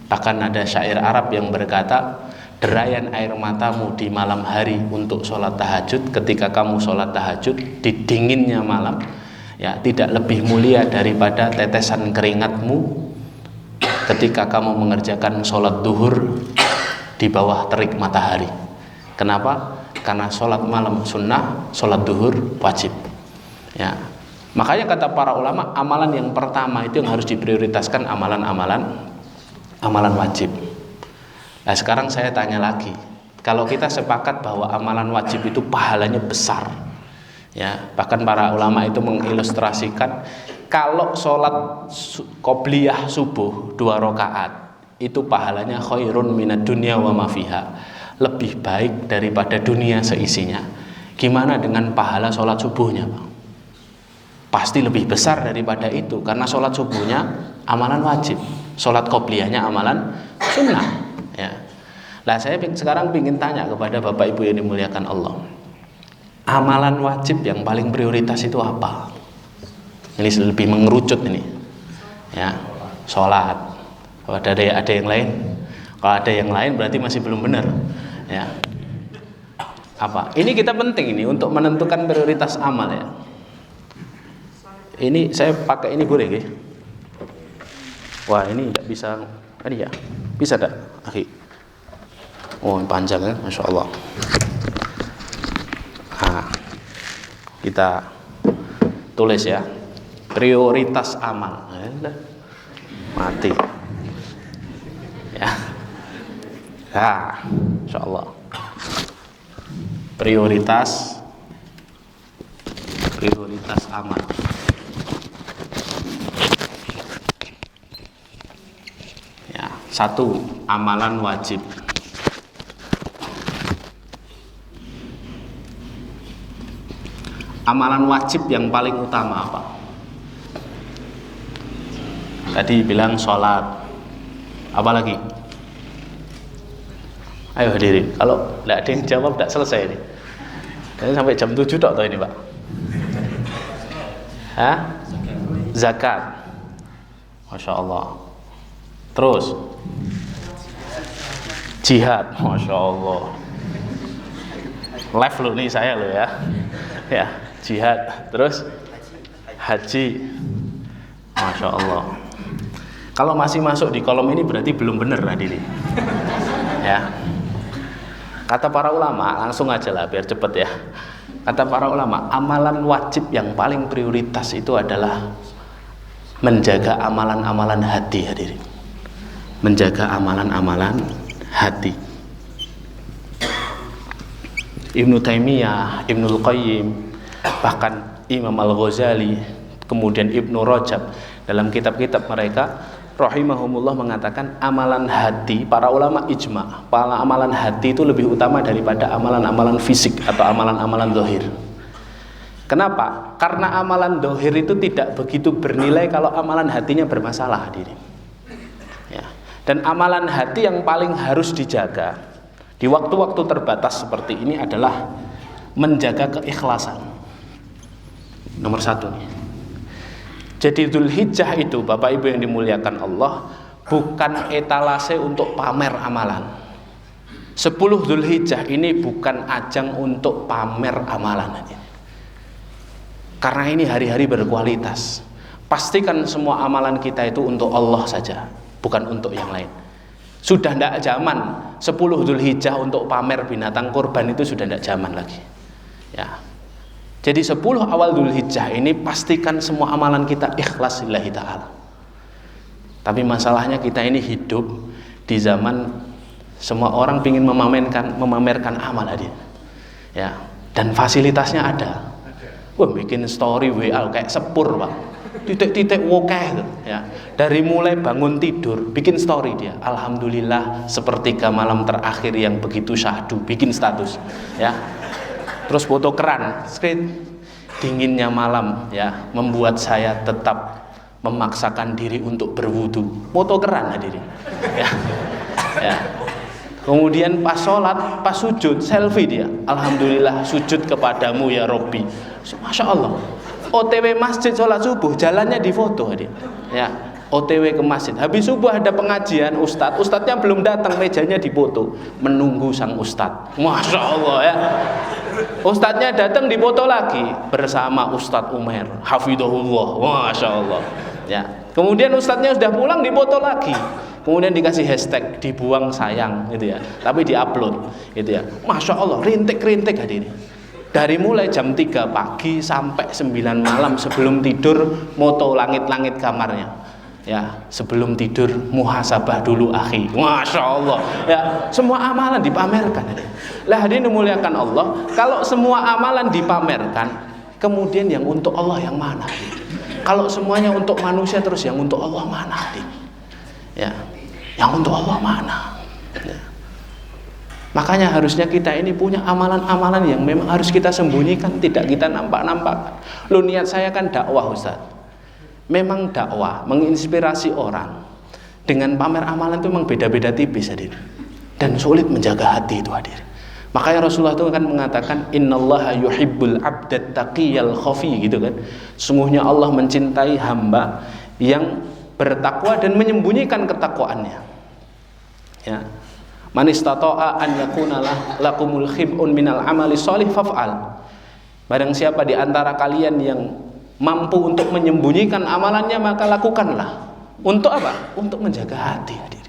Bahkan ada syair Arab yang berkata, derayan air matamu di malam hari untuk sholat tahajud, ketika kamu sholat tahajud di dinginnya malam, ya, tidak lebih mulia daripada tetesan keringatmu ketika kamu mengerjakan sholat duhur di bawah terik matahari. Kenapa? Karena sholat malam sunnah, sholat duhur wajib, ya. Makanya kata para ulama, amalan yang pertama itu yang harus diprioritaskan amalan-amalan wajib. Nah, sekarang saya tanya lagi, kalau kita sepakat bahwa amalan wajib itu pahalanya besar, ya, bahkan para ulama itu mengilustrasikan kalau sholat qobliyah subuh 2 rakaat itu pahalanya khairun minad dunya wa ma fiha, lebih baik daripada dunia seisinya. Gimana dengan pahala sholat subuhnya, Pak? Pasti lebih besar daripada itu, karena sholat subuhnya amalan wajib, sholat qobliyahnya amalan sunnah, ya. Nah, saya sekarang ingin tanya kepada Bapak Ibu yang dimuliakan Allah, amalan wajib yang paling prioritas itu apa? Ini lebih mengerucut ini, ya. Sholat. Kalau ada yang lain, kalau ada yang lain berarti masih belum benar, ya. Apa? Ini kita penting ini untuk menentukan prioritas amal, ya. Ini saya pakai ini boleh, ya? Wah, ini tidak bisa, ini ya, bisa tak? Akhi. Oh, panjang ya, Masya Allah. Nah, kita tulis ya, prioritas amal. Mati. Ya, Insya Allah. Prioritas amal. Ya, 1, amalan wajib. Amalan wajib yang paling utama apa? Tadi bilang sholat. Apa lagi? Ayo hadirin, kalau tidak ada yang jawab tidak selesai ini. Ini sampai jam 7 tok toh ini, Pak. Hah? Zakat. Masya Allah. Terus jihad. Masya Allah. Live lo nih saya lo ya. Ya, jihad. Terus haji. Masya Allah. Kalau masih masuk di kolom ini berarti belum benar hadirin. Ya. Kata para ulama, langsung aja lah biar cepet ya. Kata para ulama, amalan wajib yang paling prioritas itu adalah menjaga amalan-amalan hati hadirin. Menjaga amalan-amalan hati. Ibnu Taimiyah, Ibnul Qayyim, bahkan Imam Al-Ghazali, kemudian Ibnu Rajab dalam kitab-kitab mereka rahimahumullah mengatakan amalan hati, para ulama ijma, para amalan hati itu lebih utama daripada amalan-amalan fisik atau amalan-amalan zahir. Kenapa? Karena amalan zahir itu tidak begitu bernilai kalau amalan hatinya bermasalah hadirin. Ya. Dan amalan hati yang paling harus dijaga di waktu-waktu terbatas seperti ini adalah menjaga keikhlasan. Nomor satu nih. Jadi Dzulhijjah itu Bapak Ibu yang dimuliakan Allah bukan etalase untuk pamer amalan. 10 Dzulhijjah ini bukan ajang untuk pamer amalan. Karena ini hari-hari berkualitas. Pastikan semua amalan kita itu untuk Allah saja, bukan untuk yang lain. Sudah tidak zaman 10 Dzulhijjah untuk pamer binatang kurban, itu sudah tidak zaman lagi. Ya. Jadi 10 awal Dzulhijjah ini pastikan semua amalan kita ikhlas lillahi ta'ala. Tapi masalahnya kita ini hidup di zaman semua orang ingin memamerkan amal hadir. Ya. Dan fasilitasnya ada. Wah, bikin story WA kayak sepur, Pak. Titik-titik wokeh ya. Dari mulai bangun tidur bikin story dia. Alhamdulillah sepertiga malam terakhir yang begitu syahdu, bikin status ya. Terus foto keran, screen dinginnya malam ya, membuat saya tetap memaksakan diri untuk berwudu. Foto keran hadirin. Ya. Ya. Kemudian pas sholat, pas sujud, selfie dia. Alhamdulillah sujud kepadamu ya Robbi. Masya Allah. OTW masjid sholat subuh, jalannya difoto dia. Ya. OTW ke masjid. Habis subuh ada pengajian ustadznya belum datang, mejanya dipoto, menunggu sang ustadz. Masya Allah ya. Ustadznya datang dipoto lagi bersama Ustadz Umar, hafidhahullah. Masya Allah. Ya. Kemudian ustadznya sudah pulang, dipoto lagi. Kemudian dikasih hashtag dibuang sayang gitu ya, tapi diupload gitu ya. Masya Allah, rintik-rintik hadirin. Dari mulai jam 3 pagi sampai 9 malam sebelum tidur moto langit-langit kamarnya. Ya, sebelum tidur muhasabah dulu akhi. Masya Allah. Ya, semua amalan dipamerkan. Lah hadirin dimuliakan Allah, kalau semua amalan dipamerkan, kemudian yang untuk Allah yang mana? Kalau semuanya untuk manusia terus yang untuk Allah mana? Ya, yang untuk Allah mana? Ya. Makanya harusnya kita ini punya amalan-amalan yang memang harus kita sembunyikan, tidak kita nampak-nampak. Loh, niat saya kan dakwah Ustaz. Memang dakwah, menginspirasi orang. Dengan pamer amalan itu memang beda-beda tipis hadir. Dan sulit menjaga hati itu hadir. Makanya Rasulullah itu kan mengatakan innallaha yuhibbul abdat taqiyal khafi gitu kan. Sungguhnya Allah mencintai hamba yang bertakwa dan menyembunyikan ketakwaannya. Ya. Man istata'a an yakuna lakumul khib'un minal amali sholih faf'al. Barang siapa di antara kalian yang mampu untuk menyembunyikan amalannya maka lakukanlah. Untuk apa? Untuk menjaga hati hadir.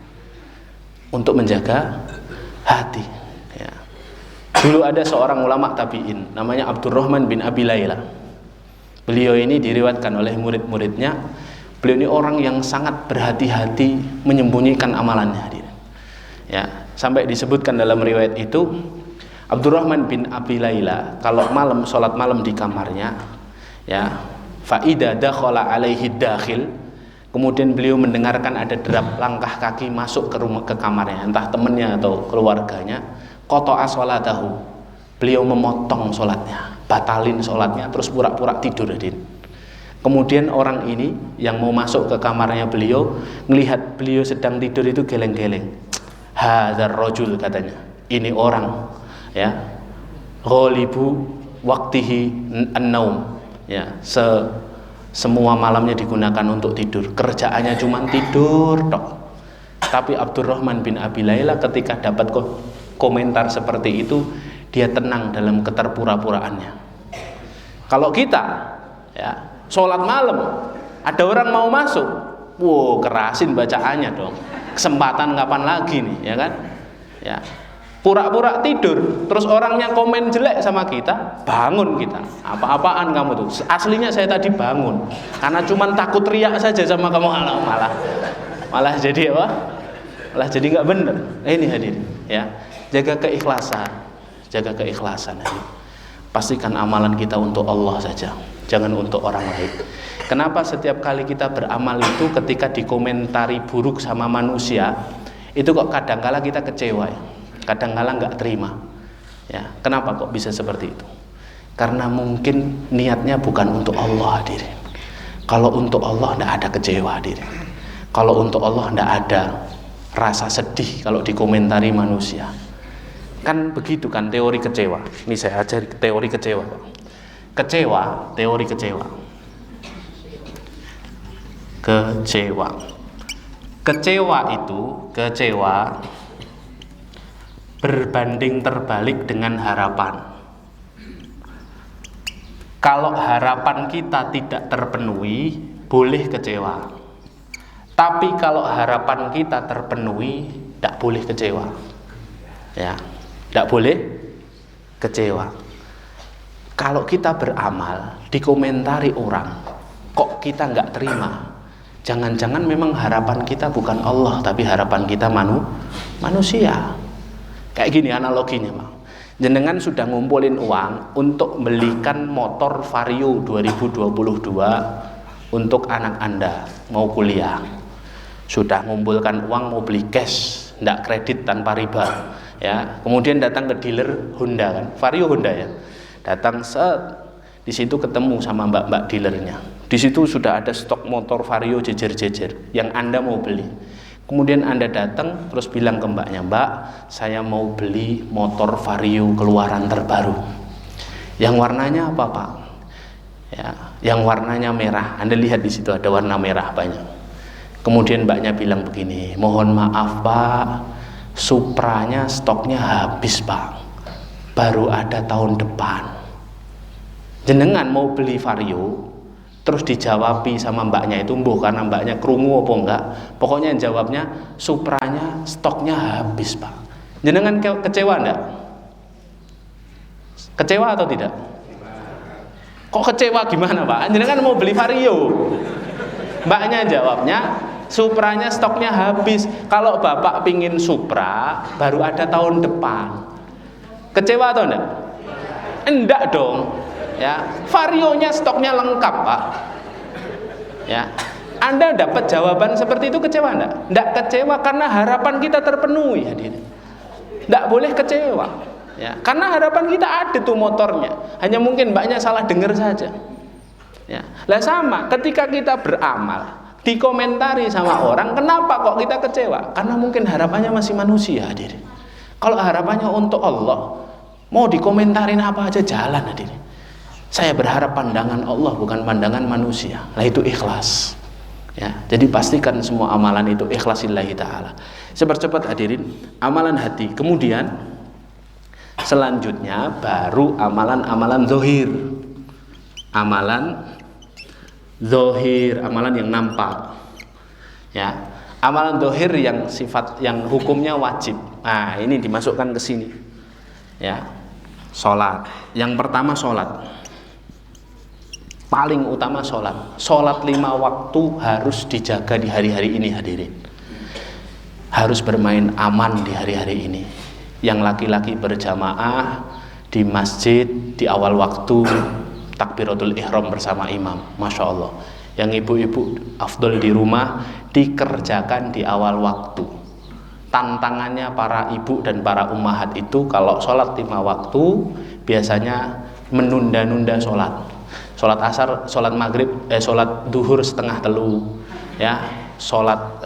Untuk menjaga hati. Ya. Dulu ada seorang ulama tabi'in namanya Abdurrahman bin Abi Layla. Beliau ini diriwayatkan oleh murid-muridnya. Beliau ini orang yang sangat berhati-hati menyembunyikan amalannya hadir. Ya, sampai disebutkan dalam riwayat itu Abdurrahman bin Abi Layla kalau malam sholat malam di kamarnya, ya, faida dakhala alaihi dakhil, kemudian beliau mendengarkan ada derap langkah kaki masuk ke kamarnya, entah temannya atau keluarganya, qata'a sholatahu, beliau memotong sholatnya, batalin sholatnya, terus pura-pura tidur hadir. Kemudian orang ini yang mau masuk ke kamarnya beliau melihat beliau sedang tidur itu geleng-geleng. Hadzal rajul katanya, ini orang ya ghalibu waqtihi an-naum, ya semua malamnya digunakan untuk tidur, kerjaannya cuma tidur tok. Tapi Abdurrahman bin Abi Laila ketika dapat komentar seperti itu, dia tenang dalam keterpura-puraannya. Kalau kita ya sholat malam, ada orang mau masuk, wow, kerasin bacaannya dong. Kesempatan kapan lagi nih, ya kan? Ya. Pura-pura tidur, terus orangnya komen jelek sama kita, bangun kita. Apa-apaan kamu tuh? Aslinya saya tadi bangun, karena cuman takut riak saja sama kamu, malah jadi apa? Malah jadi nggak bener. Ini hadirin, ya, jaga keikhlasan, hadirin. Pastikan amalan kita untuk Allah saja, jangan untuk orang lain. Kenapa setiap kali kita beramal itu ketika dikomentari buruk sama manusia, itu kok kadang-kala kita kecewa ya? Kadang-kala nggak terima ya. Kenapa kok bisa seperti itu? Karena mungkin niatnya bukan untuk Allah, hadirin. Kalau untuk Allah nggak ada kecewa, hadirin. Kalau untuk Allah nggak ada rasa sedih kalau dikomentari manusia. Kan begitu kan teori kecewa. Ini saya ajari teori kecewa, Pak. Teori kecewa. Kecewa berbanding terbalik dengan harapan. Kalau harapan kita tidak terpenuhi, boleh kecewa. Tapi kalau harapan kita terpenuhi, tidak boleh kecewa. Ya, tidak boleh kecewa. Kalau kita beramal, dikomentari orang, kok kita nggak terima? Jangan-jangan memang harapan kita bukan Allah, tapi harapan kita manusia. Kayak gini analoginya, Bang. Jenengan sudah ngumpulin uang untuk belikan motor Vario 2022 untuk anak Anda mau kuliah. Sudah ngumpulkan uang mau beli cash, enggak kredit tanpa riba, ya. Kemudian datang ke dealer Honda kan, Vario Honda ya. Datang di situ ketemu sama mbak-mbak dealernya. Di situ sudah ada stok motor Vario jejer-jejer yang Anda mau beli. Kemudian Anda datang terus bilang ke mbaknya, Mbak, saya mau beli motor Vario keluaran terbaru. Yang warnanya apa, Pak? Ya, yang warnanya merah. Anda lihat di situ ada warna merah banyak. Kemudian mbaknya bilang begini, mohon maaf Pak, Supranya stoknya habis Pak, baru ada tahun depan. Jenengan mau beli Vario, terus dijawabi sama mbaknya itu, mbuh karena mbaknya krungu apa enggak, pokoknya jawabnya Supranya stoknya habis Pak. Jenengan kecewa enggak? Kecewa atau tidak? Kok kecewa gimana Pak? Jenengan mau beli Vario, mbaknya jawabnya Supranya stoknya habis. Kalau bapak pingin Supra baru ada tahun depan, kecewa atau enggak? Enggak dong. Ya, Varionya stoknya lengkap Pak. Ya, Anda dapat jawaban seperti itu, kecewa enggak? Enggak kecewa karena harapan kita terpenuhi, hadirin. Enggak boleh kecewa. Ya, karena harapan kita ada tuh motornya. Hanya mungkin mbaknya salah dengar saja. Ya, lah sama ketika kita beramal, dikomentari sama orang, kenapa kok kita kecewa? Karena mungkin harapannya masih manusia, hadirin. Kalau harapannya untuk Allah, mau dikomentarin apa aja jalan, hadirin. Saya berharap pandangan Allah bukan pandangan manusia. Nah itu ikhlas. Ya, jadi pastikan semua amalan itu ikhlasillahi ta'ala. Cepat-cepat hadirin, amalan hati. Kemudian selanjutnya baru amalan-amalan zahir. Amalan zahir, amalan yang nampak. Ya, amalan zahir yang sifat yang hukumnya wajib. Nah, ini dimasukkan ke sini. Ya. Salat. Yang pertama salat. Paling utama sholat. Sholat 5 waktu harus dijaga di hari-hari ini, hadirin. Harus bermain aman di hari-hari ini. Yang laki-laki berjamaah di masjid di awal waktu, takbiratul ihram bersama imam, Masya Allah. Yang ibu-ibu afdol di rumah dikerjakan di awal waktu. Tantangannya para ibu dan para ummahat itu kalau sholat 5 waktu biasanya menunda-nunda sholat. Sholat asar, sholat maghrib, sholat duhur setengah telu, ya, sholat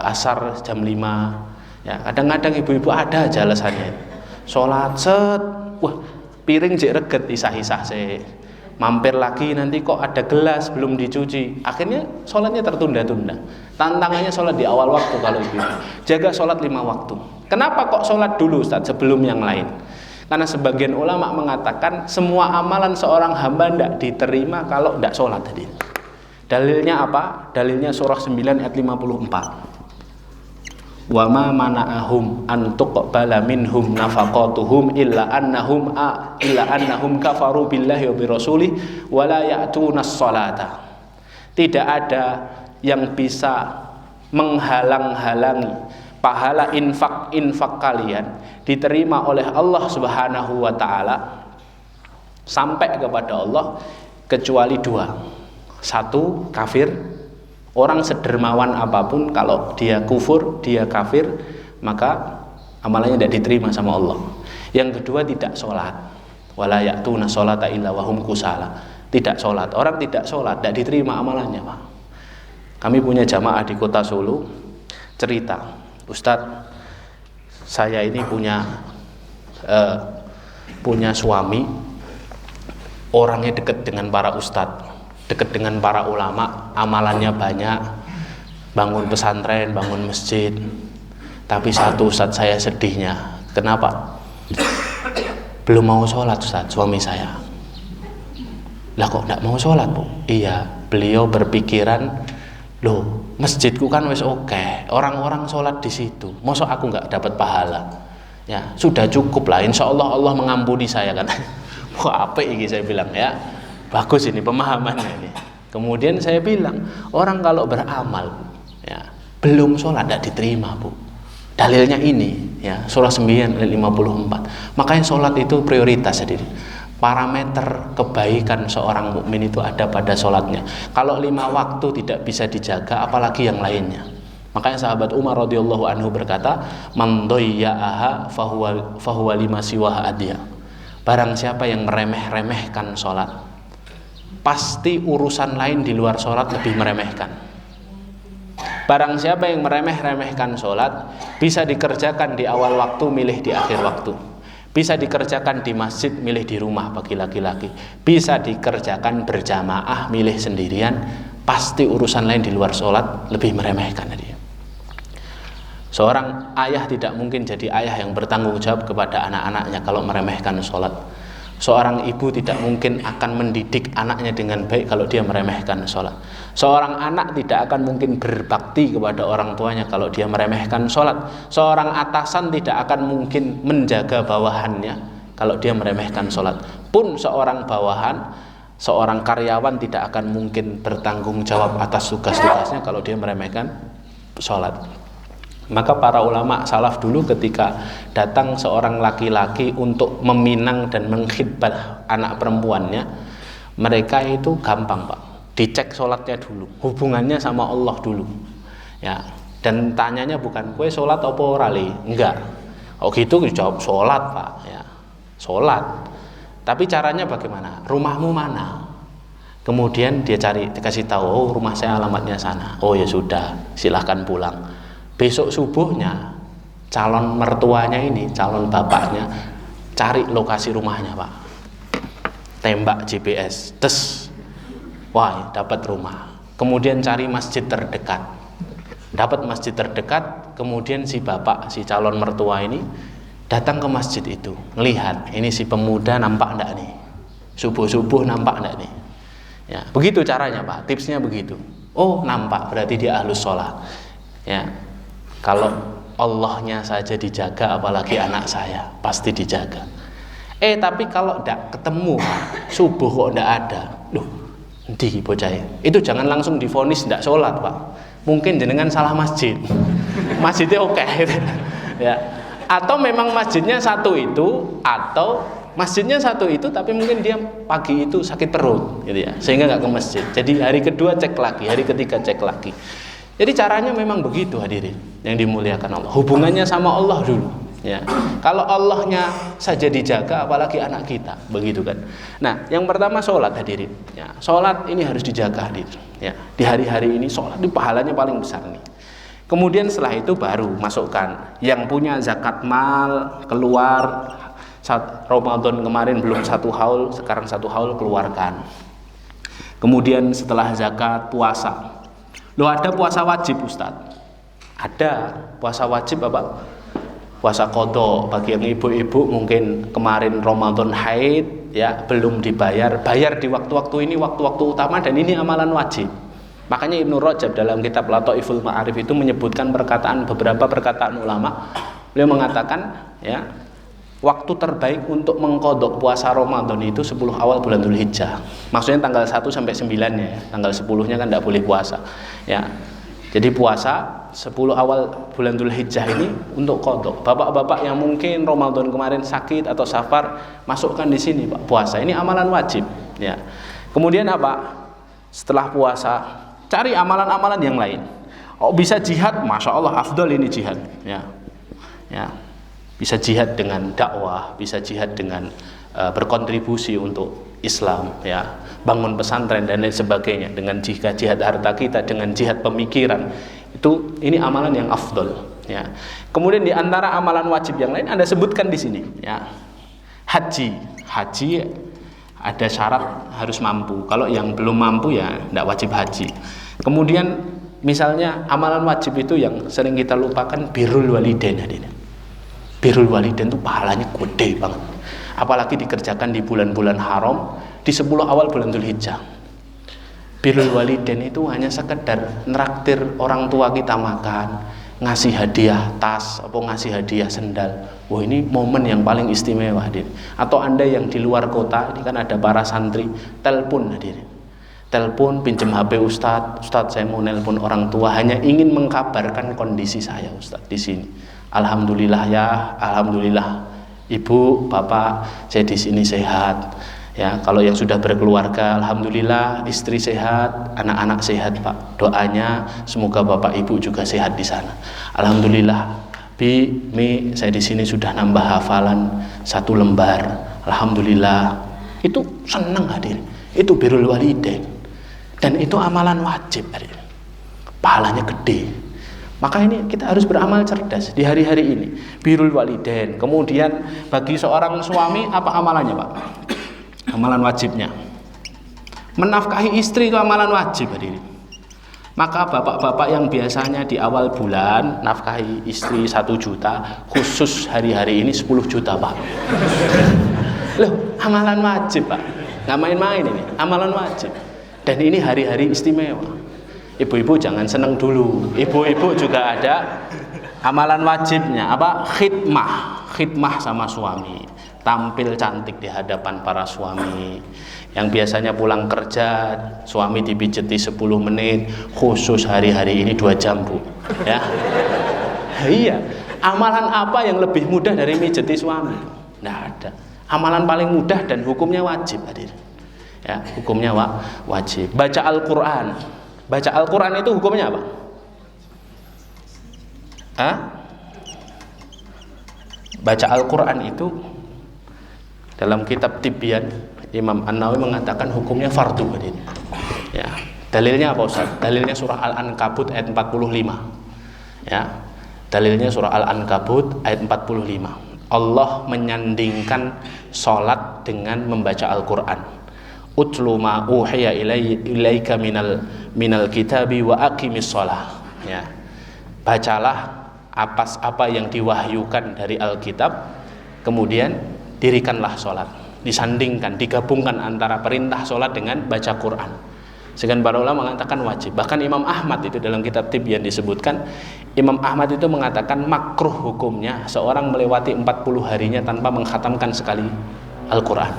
asar jam 5. Ya, kadang-kadang ibu-ibu ada aja alasannya. Sholat set, wah piring jek reget isah-isah se, mampir lagi nanti kok ada gelas belum dicuci, akhirnya sholatnya tertunda-tunda. Tantangannya sholat di awal waktu kalau itu. Jaga sholat 5 waktu. Kenapa kok sholat dulu Ustaz sebelum yang lain? Karena sebagian ulama mengatakan semua amalan seorang hamba tidak diterima kalau tidak sholat tadi. Dalilnya apa? Dalilnya surah 9 ayat 54. Wa ma mana'ahum an tuqbala minhum nafaqatuhum illa annahum kafaru billahi wa birrasulih wa la ya'tunas salata. Tidak ada yang bisa menghalang-halangi pahala infak kalian diterima oleh Allah Subhanahu wa taala sampai kepada Allah kecuali 2. 1, kafir. Orang sedermawan apapun kalau dia kufur, dia kafir, maka amalannya tidak diterima sama Allah. Yang kedua, tidak sholat. Wala ya'tuna sholata illa wahum kusala. Tidak sholat. Orang tidak sholat, tidak diterima amalannya, Pak. Kami punya jamaah di kota Solo, cerita, Ustadz, saya ini punya suami, orangnya dekat dengan para ustadz, dekat dengan para ulama, amalannya banyak, bangun pesantren, bangun masjid. Tapi satu Ustaz, saya sedihnya. Kenapa? Belum mau sholat Ustaz, suami saya. Lah kok tidak mau sholat, Bu? Iya, beliau berpikiran, loh masjidku kan wis oke, orang-orang sholat di situ, masa aku nggak dapat pahala? Ya sudah cukup lah, insya Allah Allah mengampuni saya kan. Wah apa ini saya bilang ya. Bagus ini pemahamannya ini. Kemudian saya bilang, orang kalau beramal ya, belum sholat tidak diterima, Bu. Dalilnya ini ya, surah 9 ayat 54. Makanya sholat itu prioritas jadi. Parameter kebaikan seorang mukmin itu ada pada sholatnya. Kalau 5 waktu tidak bisa dijaga, apalagi yang lainnya. Makanya sahabat Umar radhiyallahu anhu berkata, man dhayya'aha fahuwa lima siwaha adiyah. Barang siapa yang meremeh-remehkan sholat, pasti urusan lain di luar sholat lebih meremehkan. Barang siapa yang meremeh-remehkan sholat, bisa dikerjakan di awal waktu, milih di akhir waktu. Bisa dikerjakan di masjid, milih di rumah bagi laki-laki. Bisa dikerjakan berjamaah, milih sendirian. Pasti urusan lain di luar sholat lebih meremehkan dia. Seorang ayah tidak mungkin jadi ayah yang bertanggung jawab kepada anak-anaknya kalau meremehkan sholat. Seorang ibu tidak mungkin akan mendidik anaknya dengan baik kalau dia meremehkan sholat. Seorang anak tidak akan mungkin berbakti kepada orang tuanya kalau dia meremehkan sholat. Seorang atasan tidak akan mungkin menjaga bawahannya kalau dia meremehkan sholat. Pun seorang bawahan, seorang karyawan tidak akan mungkin bertanggung jawab atas tugas-tugasnya kalau dia meremehkan sholat. Maka para ulama salaf dulu ketika datang seorang laki-laki untuk meminang dan mengkhidbah anak perempuannya, mereka itu gampang Pak, dicek sholatnya dulu, hubungannya sama Allah dulu ya. Dan tanyanya bukan kue sholat apa orali, enggak. Oh gitu dijawab sholat Pak ya, sholat. Tapi caranya bagaimana? Rumahmu mana? Kemudian dia dikasih tahu, oh rumah saya alamatnya sana. Oh ya sudah, silahkan pulang. Besok subuhnya calon mertuanya ini, calon bapaknya cari lokasi rumahnya Pak, tembak GPS, tes, wah dapat rumah. Kemudian cari masjid terdekat, dapat masjid terdekat. Kemudian si bapak, si calon mertua ini datang ke masjid itu, melihat ini si pemuda nampak enggak nih, subuh-subuh nampak enggak nih ya. Begitu caranya Pak, tipsnya begitu. Oh nampak, berarti dia ahlus sholat ya. Kalau Allahnya saja dijaga, apalagi anak saya pasti dijaga. Tapi kalau tidak ketemu subuh kok tidak ada, loh, di bocah itu jangan langsung divonis tidak sholat Pak. Mungkin jenengan salah masjid, masjidnya oke, ya. Atau memang masjidnya satu itu, atau masjidnya satu itu, tapi mungkin dia pagi itu sakit perut, gitu ya, sehingga nggak ke masjid. Jadi hari kedua cek lagi, hari ketiga cek lagi. Jadi caranya memang begitu hadirin yang dimuliakan Allah. Hubungannya sama Allah dulu ya. Kalau Allahnya saja dijaga, apalagi anak kita, begitu kan. Nah yang pertama sholat hadirin ya. Sholat ini harus dijaga hadirin ya. Di hari-hari ini sholat itu pahalanya paling besar nih. Kemudian setelah itu baru masukkan yang punya zakat mal keluar Ramadan kemarin belum 1 haul, sekarang 1 haul keluarkan. Kemudian setelah zakat, puasa. Loh, ada puasa wajib Ustadz? Ada puasa wajib apa? Puasa qadha. Bagi yang ibu-ibu mungkin kemarin Ramadan haid ya, belum dibayar, bayar di waktu-waktu ini, waktu-waktu utama, dan ini amalan wajib. Makanya Ibnu Rajab dalam kitab Lataiful Ma'arif itu menyebutkan beberapa perkataan ulama. Beliau mengatakan ya, waktu terbaik untuk mengqadha puasa Ramadan itu 10 awal bulan Dzulhijjah. Maksudnya tanggal 1 sampai 9-nya ya. Tanggal 10-nya kan tidak boleh puasa. Ya. Jadi puasa 10 awal bulan Dzulhijjah ini untuk qadha. Bapak-bapak yang mungkin Ramadan kemarin sakit atau safar, masukkan di sini Pak, puasa. Ini amalan wajib ya. Kemudian apa? Setelah puasa, cari amalan-amalan yang lain. Oh, bisa jihad, Masya Allah, afdal ini jihad ya. Ya. Bisa jihad dengan dakwah, bisa jihad dengan berkontribusi untuk Islam ya, bangun pesantren dan lain sebagainya, dengan jihad harta kita, dengan jihad pemikiran. Ini amalan yang afdol ya. Kemudian di antara amalan wajib yang lain Anda sebutkan di sini ya. Haji ada syarat harus mampu. Kalau yang belum mampu ya tidak wajib haji. Kemudian misalnya amalan wajib itu yang sering kita lupakan, birrul walidain. Birrul walidain itu pahalanya gede banget. Apalagi dikerjakan di bulan-bulan haram, di 10 awal bulan Dzulhijjah. Birrul walidain itu hanya sekedar neraktir orang tua kita makan, ngasih hadiah tas, atau ngasih hadiah sendal. Wah, ini momen yang paling istimewa hadirin. Atau Anda yang di luar kota, ini kan ada para santri, telepon hadirin. Telepon, pinjam HP Ustadz, saya mau nelpon orang tua, hanya ingin mengkabarkan kondisi saya Ustadz di sini. Alhamdulillah ya, alhamdulillah ibu, bapak, saya di sini sehat. Ya, kalau yang sudah berkeluarga, alhamdulillah istri sehat, anak-anak sehat Pak. Doanya semoga bapak ibu juga sehat di sana. Alhamdulillah, Mi, saya di sini sudah nambah hafalan 1 lembar. Alhamdulillah. Itu senang hadirin. Itu birrul walidain. Dan itu amalan wajib hadirin. Pahalanya gede. Maka ini kita harus beramal cerdas di hari-hari ini. Birrul walidain. Kemudian bagi seorang suami apa amalannya Pak? Amalan wajibnya menafkahi istri itu amalan wajib hadirin. Maka bapak-bapak yang biasanya di awal bulan nafkahi istri 1 juta, khusus hari-hari ini 10 juta Pak. Loh, amalan wajib Pak, nggak main-main ini, amalan wajib. Dan ini hari-hari istimewa. Ibu-ibu jangan seneng dulu, ibu-ibu juga ada amalan wajibnya apa? Khidmah sama suami, tampil cantik di hadapan para suami. Yang biasanya pulang kerja suami dipijeti 10 menit, khusus hari-hari ini 2 jam Bu ya. Iya, amalan apa yang lebih mudah dari mijeti suami? Nggak ada. Amalan paling mudah dan hukumnya wajib hadir ya, hukumnya wajib. Baca Al-Quran. Baca Al-Quran itu hukumnya apa? Baca Al-Quran itu dalam kitab Tibyan Imam An-Nawawi mengatakan hukumnya fardu ya. Dalilnya apa Ustaz? Dalilnya surah Al-Ankabut ayat 45 ya. Dalilnya surah Al-Ankabut ayat 45. Allah menyandingkan sholat dengan membaca Al-Quran. Utlu ma uhiya ilaika minal kitabi wa aqimis sholah ya. Bacalah apa yang diwahyukan dari Alkitab, kemudian dirikanlah sholat. Disandingkan, digabungkan antara perintah sholat dengan baca Quran. Sekian para ulama mengatakan wajib. Bahkan Imam Ahmad itu dalam kitab Tibyan disebutkan, Imam Ahmad itu mengatakan makruh hukumnya seorang melewati 40 harinya tanpa mengkhatamkan sekali Al-Quran.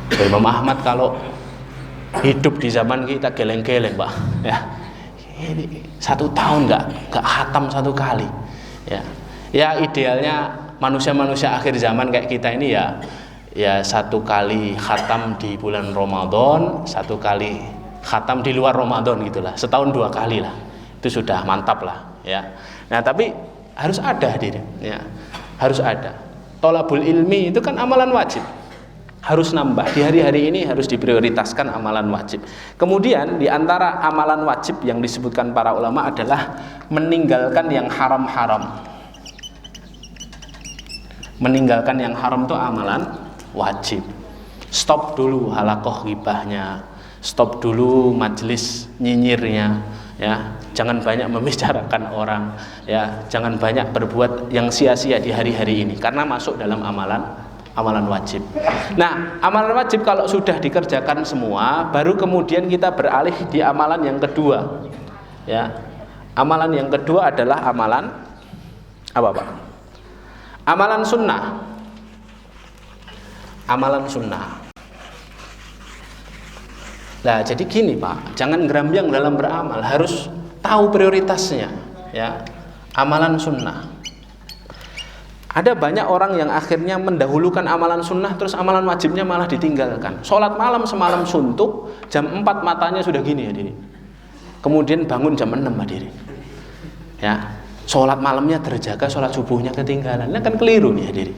Imam Ahmad kalau hidup di zaman kita geleng-geleng Pak ya. Ini 1 tahun nggak khatam 1 kali ya. Ya idealnya manusia-manusia akhir zaman kayak kita ini ya 1 kali khatam di bulan Ramadan, 1 kali khatam di luar Ramadan gitulah, setahun 2 kali lah, itu sudah mantap lah ya. Nah tapi harus ada hadirin ya, harus ada. Thalabul ilmi itu kan amalan wajib, harus nambah di hari-hari ini, harus diprioritaskan amalan wajib. Kemudian di antara amalan wajib yang disebutkan para ulama adalah meninggalkan yang haram-haram. meninggalkan yang haram itu amalan wajib. Stop dulu halakoh ghibahnya, stop dulu majelis nyinyirnya, ya. Jangan banyak membicarakan orang, ya. Jangan banyak berbuat yang sia-sia di hari-hari ini karena masuk dalam amalan wajib. Nah, amalan wajib kalau sudah dikerjakan semua, baru kemudian kita beralih di amalan yang kedua. Ya. Amalan yang kedua adalah amalan apa, Pak? Amalan sunnah. Amalan sunnah. Nah, jadi gini, Pak, jangan gerambiang dalam beramal, harus tahu prioritasnya, ya. Amalan sunnah. Ada banyak orang yang akhirnya mendahulukan amalan sunnah, terus amalan wajibnya malah ditinggalkan. Sholat malam semalam suntuk, jam 4 matanya sudah gini, hadirin. Kemudian bangun jam 6, hadirin. Ya, sholat malamnya terjaga, sholat subuhnya ketinggalan. Ini kan keliru nih, hadirin.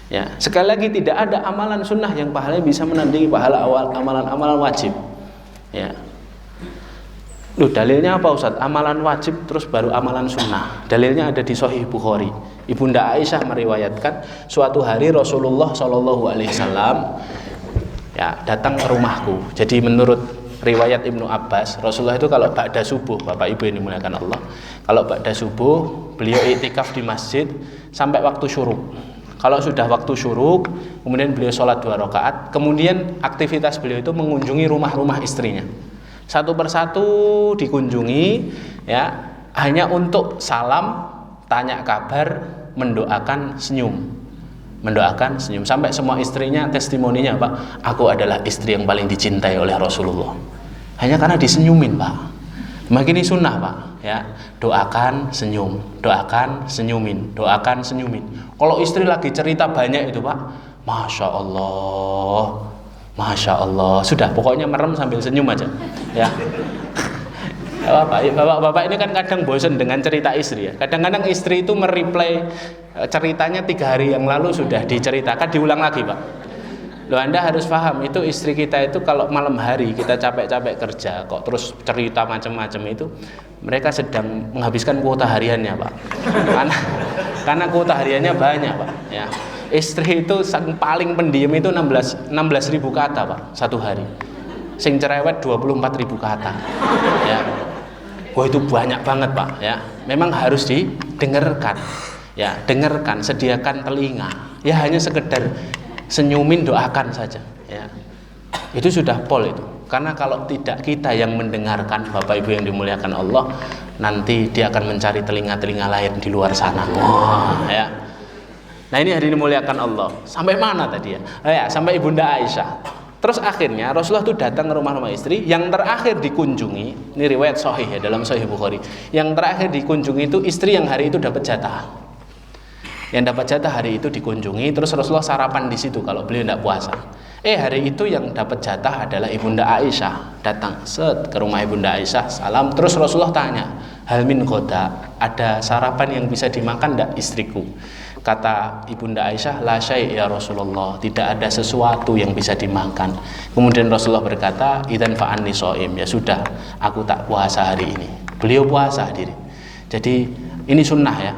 Ya, sekali lagi tidak ada amalan sunnah yang pahalanya bisa menandingi pahala awal amalan-amalan wajib. Ya. Loh, dalilnya apa, Ustaz? Amalan wajib terus baru amalan sunnah. Dalilnya ada di Sahih Bukhari. Ibunda Aisyah meriwayatkan, suatu hari Rasulullah Shallallahu Alaihi Wasallam ya datang ke rumahku. Jadi menurut riwayat Ibnu Abbas, Rasulullah itu kalau ba'da subuh, Bapak Ibu yang dimuliakan Allah, kalau ba'da subuh beliau iktikaf di masjid sampai waktu syuruk. Kalau sudah waktu syuruk, kemudian beliau sholat 2 rakaat, kemudian aktivitas beliau itu mengunjungi rumah-rumah istrinya. Satu persatu dikunjungi, ya, hanya untuk salam, tanya kabar, mendoakan, senyum. Mendoakan, senyum. Sampai semua istrinya testimoninya, Pak, aku adalah istri yang paling dicintai oleh Rasulullah. Hanya karena disenyumin, Pak. Makin ini sunnah, Pak, ya. Doakan, senyum, doakan, senyumin, doakan, senyumin. Kalau istri lagi cerita banyak itu, Pak, Masya Allah, Masya Allah, sudah, pokoknya merem sambil senyum aja, ya. Bapak ini kan kadang bosan dengan cerita istri, ya. Kadang-kadang istri itu mereplay ceritanya 3 hari yang lalu sudah diceritakan, diulang lagi, Pak. Loh, Anda harus paham, itu istri kita itu kalau malam hari kita capek-capek kerja kok terus cerita macam-macam itu, mereka sedang menghabiskan kuota hariannya, Pak. Karena kuota hariannya banyak, Pak, ya. Istri itu paling pendiam itu 16.000 kata, Pak, satu hari. Sing cerewet 24.000 kata. Ya. Wah, itu banyak banget, Pak, ya. Memang harus didengarkan. Ya, dengarkan, sediakan telinga. Ya, hanya sekedar senyumin, doakan saja, ya. Itu sudah pol itu. Karena kalau tidak kita yang mendengarkan, Bapak Ibu yang dimuliakan Allah, nanti dia akan mencari telinga-telinga lain di luar sana. Wah, ya. Nah, ini hari dimuliakan Allah. Sampai mana tadi ya? Ya, sampai Ibunda Aisyah. Terus akhirnya Rasulullah itu datang ke rumah-rumah istri. Yang terakhir dikunjungi, ini riwayat sahih ya, dalam Sahih Bukhari. Yang terakhir dikunjungi itu istri yang hari itu dapat jatah. Yang dapat jatah hari itu dikunjungi, terus Rasulullah sarapan di situ kalau beliau tidak puasa. Hari itu yang dapat jatah adalah Ibunda Aisyah. Datang ke rumah Ibunda Aisyah, salam. Terus Rasulullah tanya, hal min qada, ada sarapan yang bisa dimakan tidak istriku? Kata Ibunda Aisyah, la syai' ya Rasulullah, tidak ada sesuatu yang bisa dimakan. Kemudian Rasulullah berkata, idzan fa anni shaim, ya sudah, aku tak puasa hari ini. Beliau puasa hadirin. Jadi ini sunnah, ya.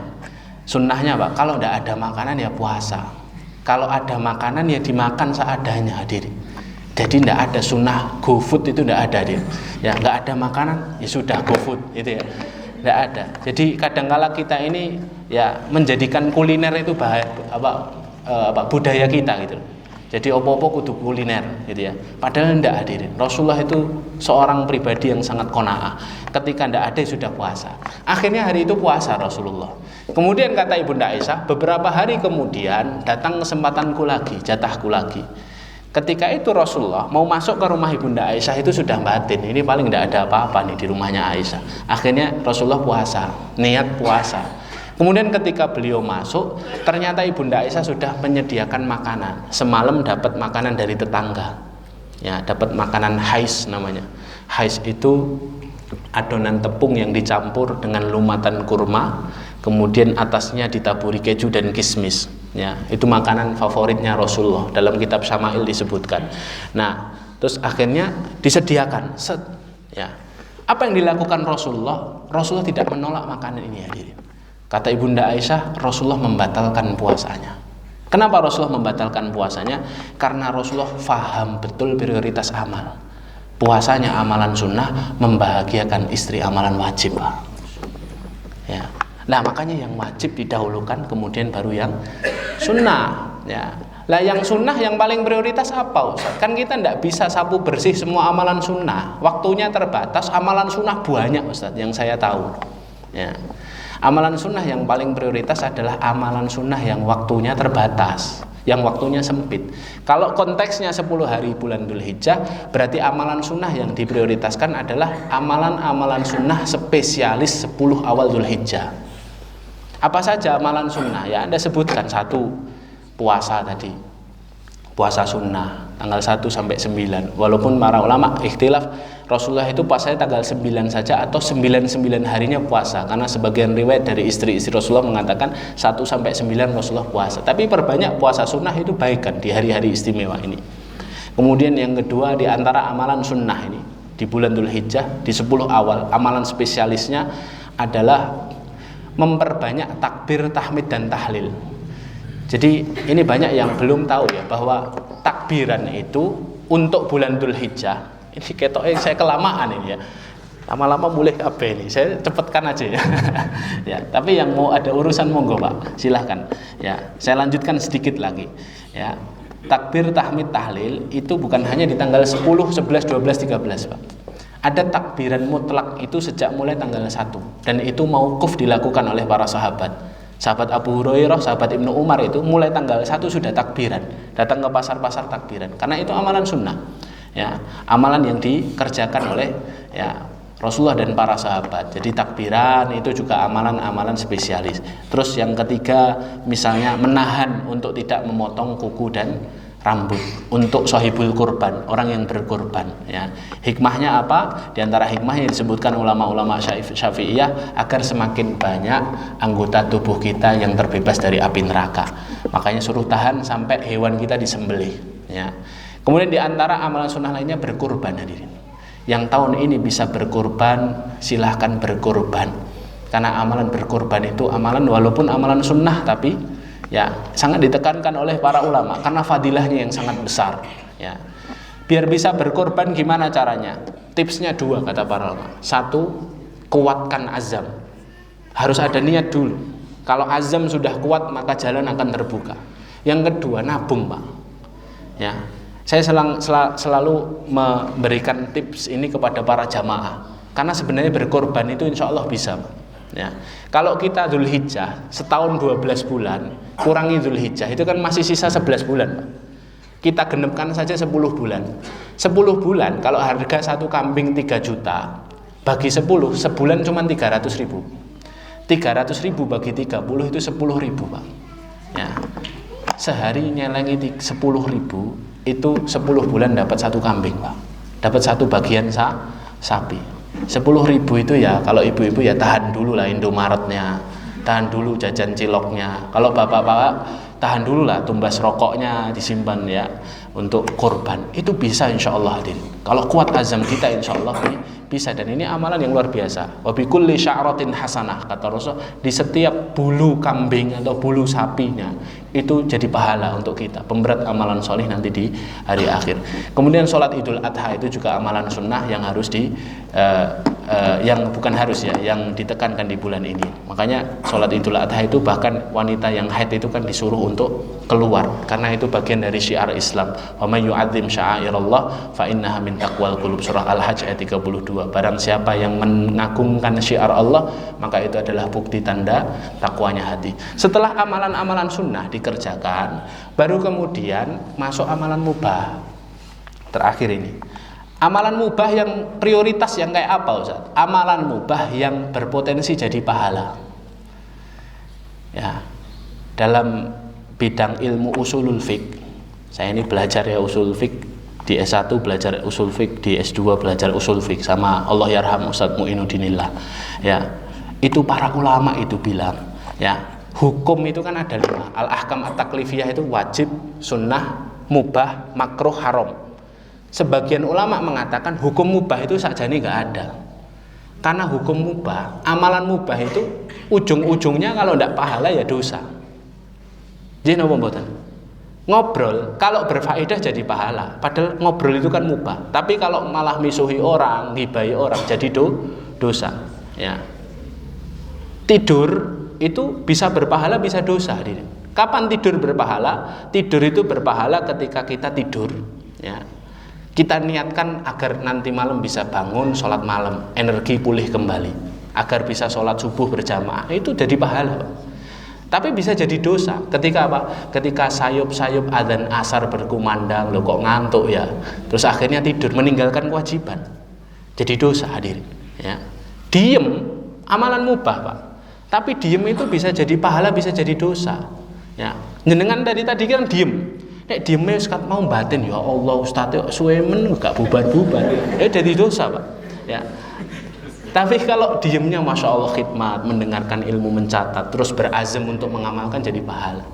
Sunnahnya, Pak, kalau tidak ada makanan ya puasa. Kalau ada makanan ya dimakan seadanya, hadirin. Jadi tidak ada sunnah go food, itu tidak ada, hadirin. Ya, nggak ada makanan ya sudah go food, itu ya. Tidak ada. Jadi kadangkala kita ini ya menjadikan kuliner itu budaya kita gitu. Jadi opo-opo kudu kuliner gitu ya. Padahal tidak, hadirin. Rasulullah itu seorang pribadi yang sangat qanaah. Ketika tidak ada sudah puasa. Akhirnya hari itu puasa Rasulullah. Kemudian kata Ibunda Aisyah, beberapa hari kemudian datang kesempatanku lagi, jatahku lagi. Ketika itu Rasulullah mau masuk ke rumah Ibunda Aisyah itu sudah batin. Ini paling tidak ada apa-apa nih di rumahnya Aisyah. Akhirnya Rasulullah puasa, niat puasa. Kemudian ketika beliau masuk, ternyata Ibunda Aisyah sudah menyediakan makanan. Semalam dapat makanan dari tetangga. Ya, dapat makanan hais namanya. Hais itu adonan tepung yang dicampur dengan lumatan kurma, kemudian atasnya ditaburi keju dan kismis. Ya, itu makanan favoritnya Rasulullah. Dalam kitab Syama'il disebutkan. Nah, terus akhirnya disediakan. Ya. Apa yang dilakukan Rasulullah? Rasulullah tidak menolak makanan ini, hadirin. Kata Ibunda Aisyah, Rasulullah membatalkan puasanya. Kenapa Rasulullah membatalkan puasanya? Karena Rasulullah faham betul prioritas amal. Puasanya amalan sunnah, membahagiakan istri amalan wajib, Pak. Ya. Nah, makanya yang wajib didahulukan, kemudian baru yang sunnah. Ya. Lah yang sunnah yang paling prioritas apa, Ustaz? Kan kita tidak bisa sapu bersih semua amalan sunnah. Waktunya terbatas, amalan sunnah banyak, Ustaz, yang saya tahu. Ya. Amalan sunnah yang paling prioritas adalah amalan sunnah yang waktunya terbatas, yang waktunya sempit. Kalau konteksnya 10 hari bulan Dzulhijjah, berarti amalan sunnah yang diprioritaskan adalah amalan-amalan sunnah spesialis 10 awal Dzulhijjah. Apa saja amalan sunnah? Ya Anda sebutkan. Satu, puasa tadi, puasa sunnah tanggal 1 sampai 9. Walaupun para ulama ikhtilaf Rasulullah itu puasanya tanggal 9 saja atau 99 harinya puasa, karena sebagian riwayat dari istri-istri Rasulullah mengatakan 1 sampai 9 Rasulullah puasa. Tapi perbanyak puasa sunnah itu baik kan di hari-hari istimewa ini. Kemudian yang kedua, di antara amalan sunnah ini di bulan Dzulhijjah di 10 awal, amalan spesialisnya adalah memperbanyak takbir, tahmid dan tahlil. Jadi ini banyak yang belum tahu ya, bahwa takbiran itu untuk bulan Dzulhijjah ini ketoknya saya kelamaan ini ya. Lama-lama mulai kabeh ini. Saya cepatkan aja ya. Ya, tapi yang mau ada urusan monggo, Pak. Silahkan. Ya, saya lanjutkan sedikit lagi. Ya. Takbir, tahmid, tahlil itu bukan hanya di tanggal 10, 11, 12, 13, Pak. Ada takbiran mutlak itu sejak mulai tanggal 1, dan itu mauquf dilakukan oleh para sahabat. Sahabat Abu Hurairah, sahabat Ibnu Umar itu mulai tanggal 1 sudah takbiran, datang ke pasar-pasar takbiran, karena itu amalan sunnah. Ya, amalan yang dikerjakan oleh ya Rasulullah dan para sahabat. Jadi takbiran itu juga amalan-amalan spesialis. Terus yang ketiga, misalnya menahan untuk tidak memotong kuku dan rambut untuk sahibul kurban, orang yang berkurban. Ya, hikmahnya apa? Di antara hikmahnya disebutkan ulama-ulama Syafi'iyah agar semakin banyak anggota tubuh kita yang terbebas dari api neraka. Makanya suruh tahan sampai hewan kita disembelih. Ya. Kemudian di antara amalan sunnah lainnya berkurban, hadirin. Yang tahun ini bisa berkurban, silahkan berkurban. Karena amalan berkurban itu amalan walaupun amalan sunnah, tapi ya sangat ditekankan oleh para ulama karena fadilahnya yang sangat besar. Ya. Biar bisa berkurban gimana caranya? Tipsnya 2 kata para ulama. 1, kuatkan azam. Harus ada niat dulu. Kalau azam sudah kuat maka jalan akan terbuka. Yang kedua, nabung, Pak. Ya. Saya selalu memberikan tips ini kepada para jamaah, karena sebenarnya berkorban itu insya Allah bisa. Ya. Kalau kita Dzulhijjah setahun 12 bulan, kurangi Dzulhijjah itu kan masih sisa 11 bulan. Kita genepkan saja 10 bulan. 10 bulan kalau harga satu kambing 3 juta, bagi 10, sebulan cuma 300.000. 300.000 bagi 30 itu 10.000, Pak. Ya. Sehari nyelengi 10.000 itu 10 bulan dapat satu kambing, Pak. Dapat satu bagian sapi. 10.000 itu ya kalau ibu-ibu ya tahan dulu lah Indomaretnya, tahan dulu jajan ciloknya. Kalau bapak-bapak tahan dulu lah tumbas rokoknya, disimpan ya untuk korban. Itu bisa insya Allah, hadirin. Kalau kuat azam kita insya Allah bisa, dan ini amalan yang luar biasa. Wa bi kulli sya'ratin hasanah, kata Rasul, di setiap bulu kambing atau bulu sapinya itu jadi pahala untuk kita, pemberat amalan soleh nanti di hari akhir. Kemudian sholat Idul Adha itu juga amalan sunnah yang harus yang bukan harus ya, yang ditekankan di bulan ini. Makanya sholat Idul Adha itu bahkan wanita yang haid itu kan disuruh untuk keluar, karena itu bagian dari syiar Islam. Wa may yu'azzim sya'airallah fa innaha min taqwal qulub, surah Al-Hajj ayat 32. Barang siapa yang mengagungkan syiar Allah, maka itu adalah bukti tanda takwanya hati. Setelah amalan-amalan sunnah dikerjakan, baru kemudian masuk amalan mubah. Terakhir ini, amalan mubah yang prioritas yang kayak apa, Ustaz? Amalan mubah yang berpotensi jadi pahala. Ya, dalam bidang ilmu usulul fiqh, saya ini belajar ya usul fiqh, di S1 belajar usul fiqh, di S2 belajar usul fiqh sama Allah yarham Ustaz Muinuddinillah. Ya, itu para ulama itu bilang, ya, hukum itu kan ada 5. Al-ahkam at-taklifiyah itu wajib, sunnah, mubah, makruh, haram. Sebagian ulama mengatakan hukum mubah itu sakjane nggak ada. Karena hukum mubah, amalan mubah itu ujung-ujungnya kalau tidak pahala ya dosa. Nggih napa mboten? Ngobrol kalau berfaedah jadi pahala. Padahal ngobrol itu kan mubah. Tapi kalau malah misuhi orang, ngibahi orang jadi dosa. Ya. Tidur itu bisa berpahala, bisa dosa. Kapan tidur berpahala? Tidur itu berpahala ketika kita tidur. Ya. Kita niatkan agar nanti malam bisa bangun, sholat malam, energi pulih kembali, agar bisa sholat subuh berjamaah. Itu jadi pahala. Tapi bisa jadi dosa ketika apa? Ketika sayup-sayup adzan asar berkumandang, lo kok ngantuk ya, terus akhirnya tidur, meninggalkan kewajiban, jadi dosa hadirin. Ya. Diem, amalan mubah pak, tapi diem itu bisa jadi pahala, bisa jadi dosa. Ya. Jenengan tadi kan diem, diemnya sekat mau batin ya Allah ustadz suwemen gak bubar-bubar, jadi dosa pak. Ya. Tapi kalau diemnya Masya Allah khidmat, mendengarkan ilmu, mencatat, terus berazam untuk mengamalkan jadi pahala.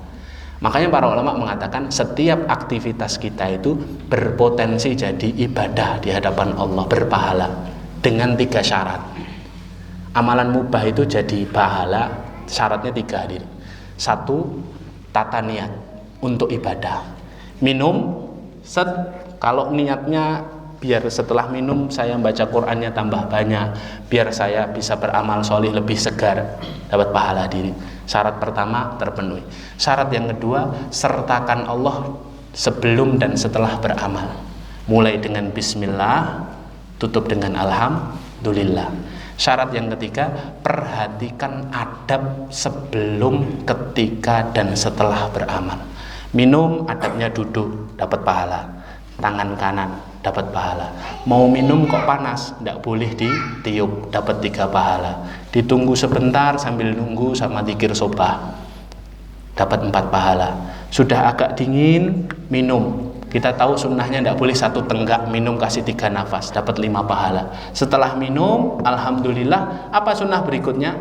Makanya para ulama mengatakan setiap aktivitas kita itu berpotensi jadi ibadah di hadapan Allah, berpahala dengan 3 syarat. Amalan mubah itu jadi pahala, syaratnya 3 hadir. 1, tata niat untuk ibadah. Minum, kalau niatnya biar setelah minum saya baca Qur'annya tambah banyak, biar saya bisa beramal solih lebih segar, dapat pahala diri. Syarat pertama terpenuhi. Syarat yang kedua, sertakan Allah sebelum dan setelah beramal. Mulai dengan bismillah, tutup dengan alhamdulillah. Syarat yang ketiga, perhatikan adab sebelum, ketika, dan setelah beramal. Minum, adabnya duduk, dapat pahala. Tangan kanan dapat pahala. Mau minum kok panas, tidak boleh ditiup, dapat 3 pahala. Ditunggu sebentar sambil nunggu sama dzikir sobah, dapat 4 pahala. Sudah agak dingin, minum. Kita tahu sunnahnya tidak boleh 1 tenggak minum, kasih 3 nafas, dapat 5 pahala. Setelah minum, alhamdulillah. Apa sunnah berikutnya?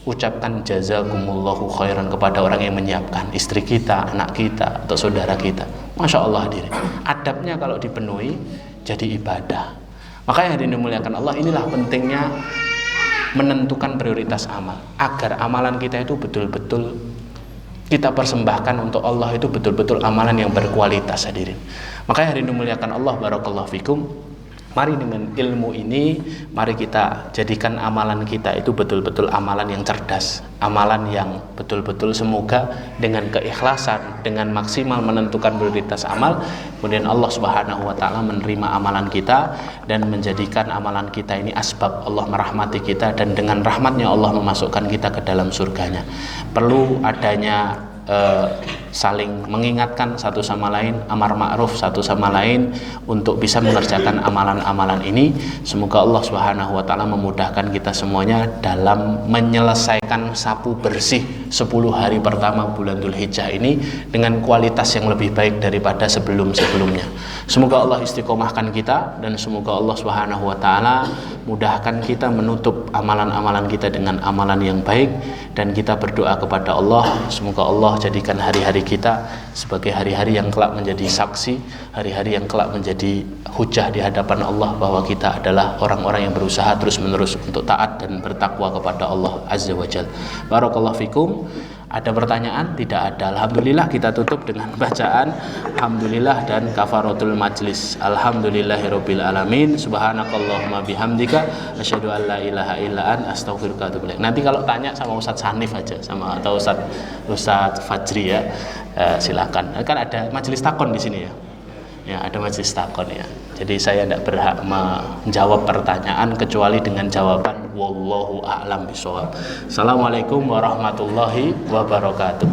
Ucapkan jazakumullahu khairan kepada orang yang menyiapkan, istri kita, anak kita, atau saudara kita. Masya Allah hadirin, adabnya kalau dipenuhi jadi ibadah. Makanya hadirin dimuliakan Allah, inilah pentingnya menentukan prioritas amal, agar amalan kita itu betul-betul kita persembahkan untuk Allah, itu betul-betul amalan yang berkualitas hadirin. Makanya hadirin dimuliakan Allah, barakallahu fikum. Mari dengan ilmu ini, mari kita jadikan amalan kita itu betul-betul amalan yang cerdas, amalan yang betul-betul semoga dengan keikhlasan, dengan maksimal menentukan prioritas amal, kemudian Allah Subhanahu wa taala menerima amalan kita dan menjadikan amalan kita ini asbab Allah merahmati kita, dan dengan rahmatnya Allah memasukkan kita ke dalam surganya. Perlu adanya saling mengingatkan satu sama lain, amar ma'ruf satu sama lain untuk bisa mengerjakan amalan-amalan ini. Semoga Allah Subhanahu wa taala memudahkan kita semuanya dalam menyelesaikan sapu bersih 10 hari pertama bulan Dzulhijjah ini dengan kualitas yang lebih baik daripada sebelum-sebelumnya. Semoga Allah istiqomahkan kita, dan semoga Allah Subhanahu wa taala mudahkan kita menutup amalan-amalan kita dengan amalan yang baik, dan kita berdoa kepada Allah semoga Allah jadikan hari-hari kita sebagai hari-hari yang kelak menjadi saksi, hari-hari yang kelak menjadi hujah di hadapan Allah bahwa kita adalah orang-orang yang berusaha terus-menerus untuk taat dan bertakwa kepada Allah Azza wa Jalla. Barakallahu fikum. Ada pertanyaan? Tidak ada. Alhamdulillah, kita tutup dengan bacaan alhamdulillah dan kafaratul majlis. Alhamdulillahirabbil alamin. Subhanakallahumma bihamdika asyhadu an la ilaha illa anta astaghfiruka wa atubu ilaik. Nanti kalau tanya sama Ustadz Sanif aja, sama atau Ustadz Fajri ya, silakan. Kan ada majelis takon di sini ya. Ya, ada majelis takon ya. Jadi saya tidak berhak menjawab pertanyaan kecuali dengan jawaban wallahu a'lam bishawab. Assalamualaikum warahmatullahi wabarakatuh.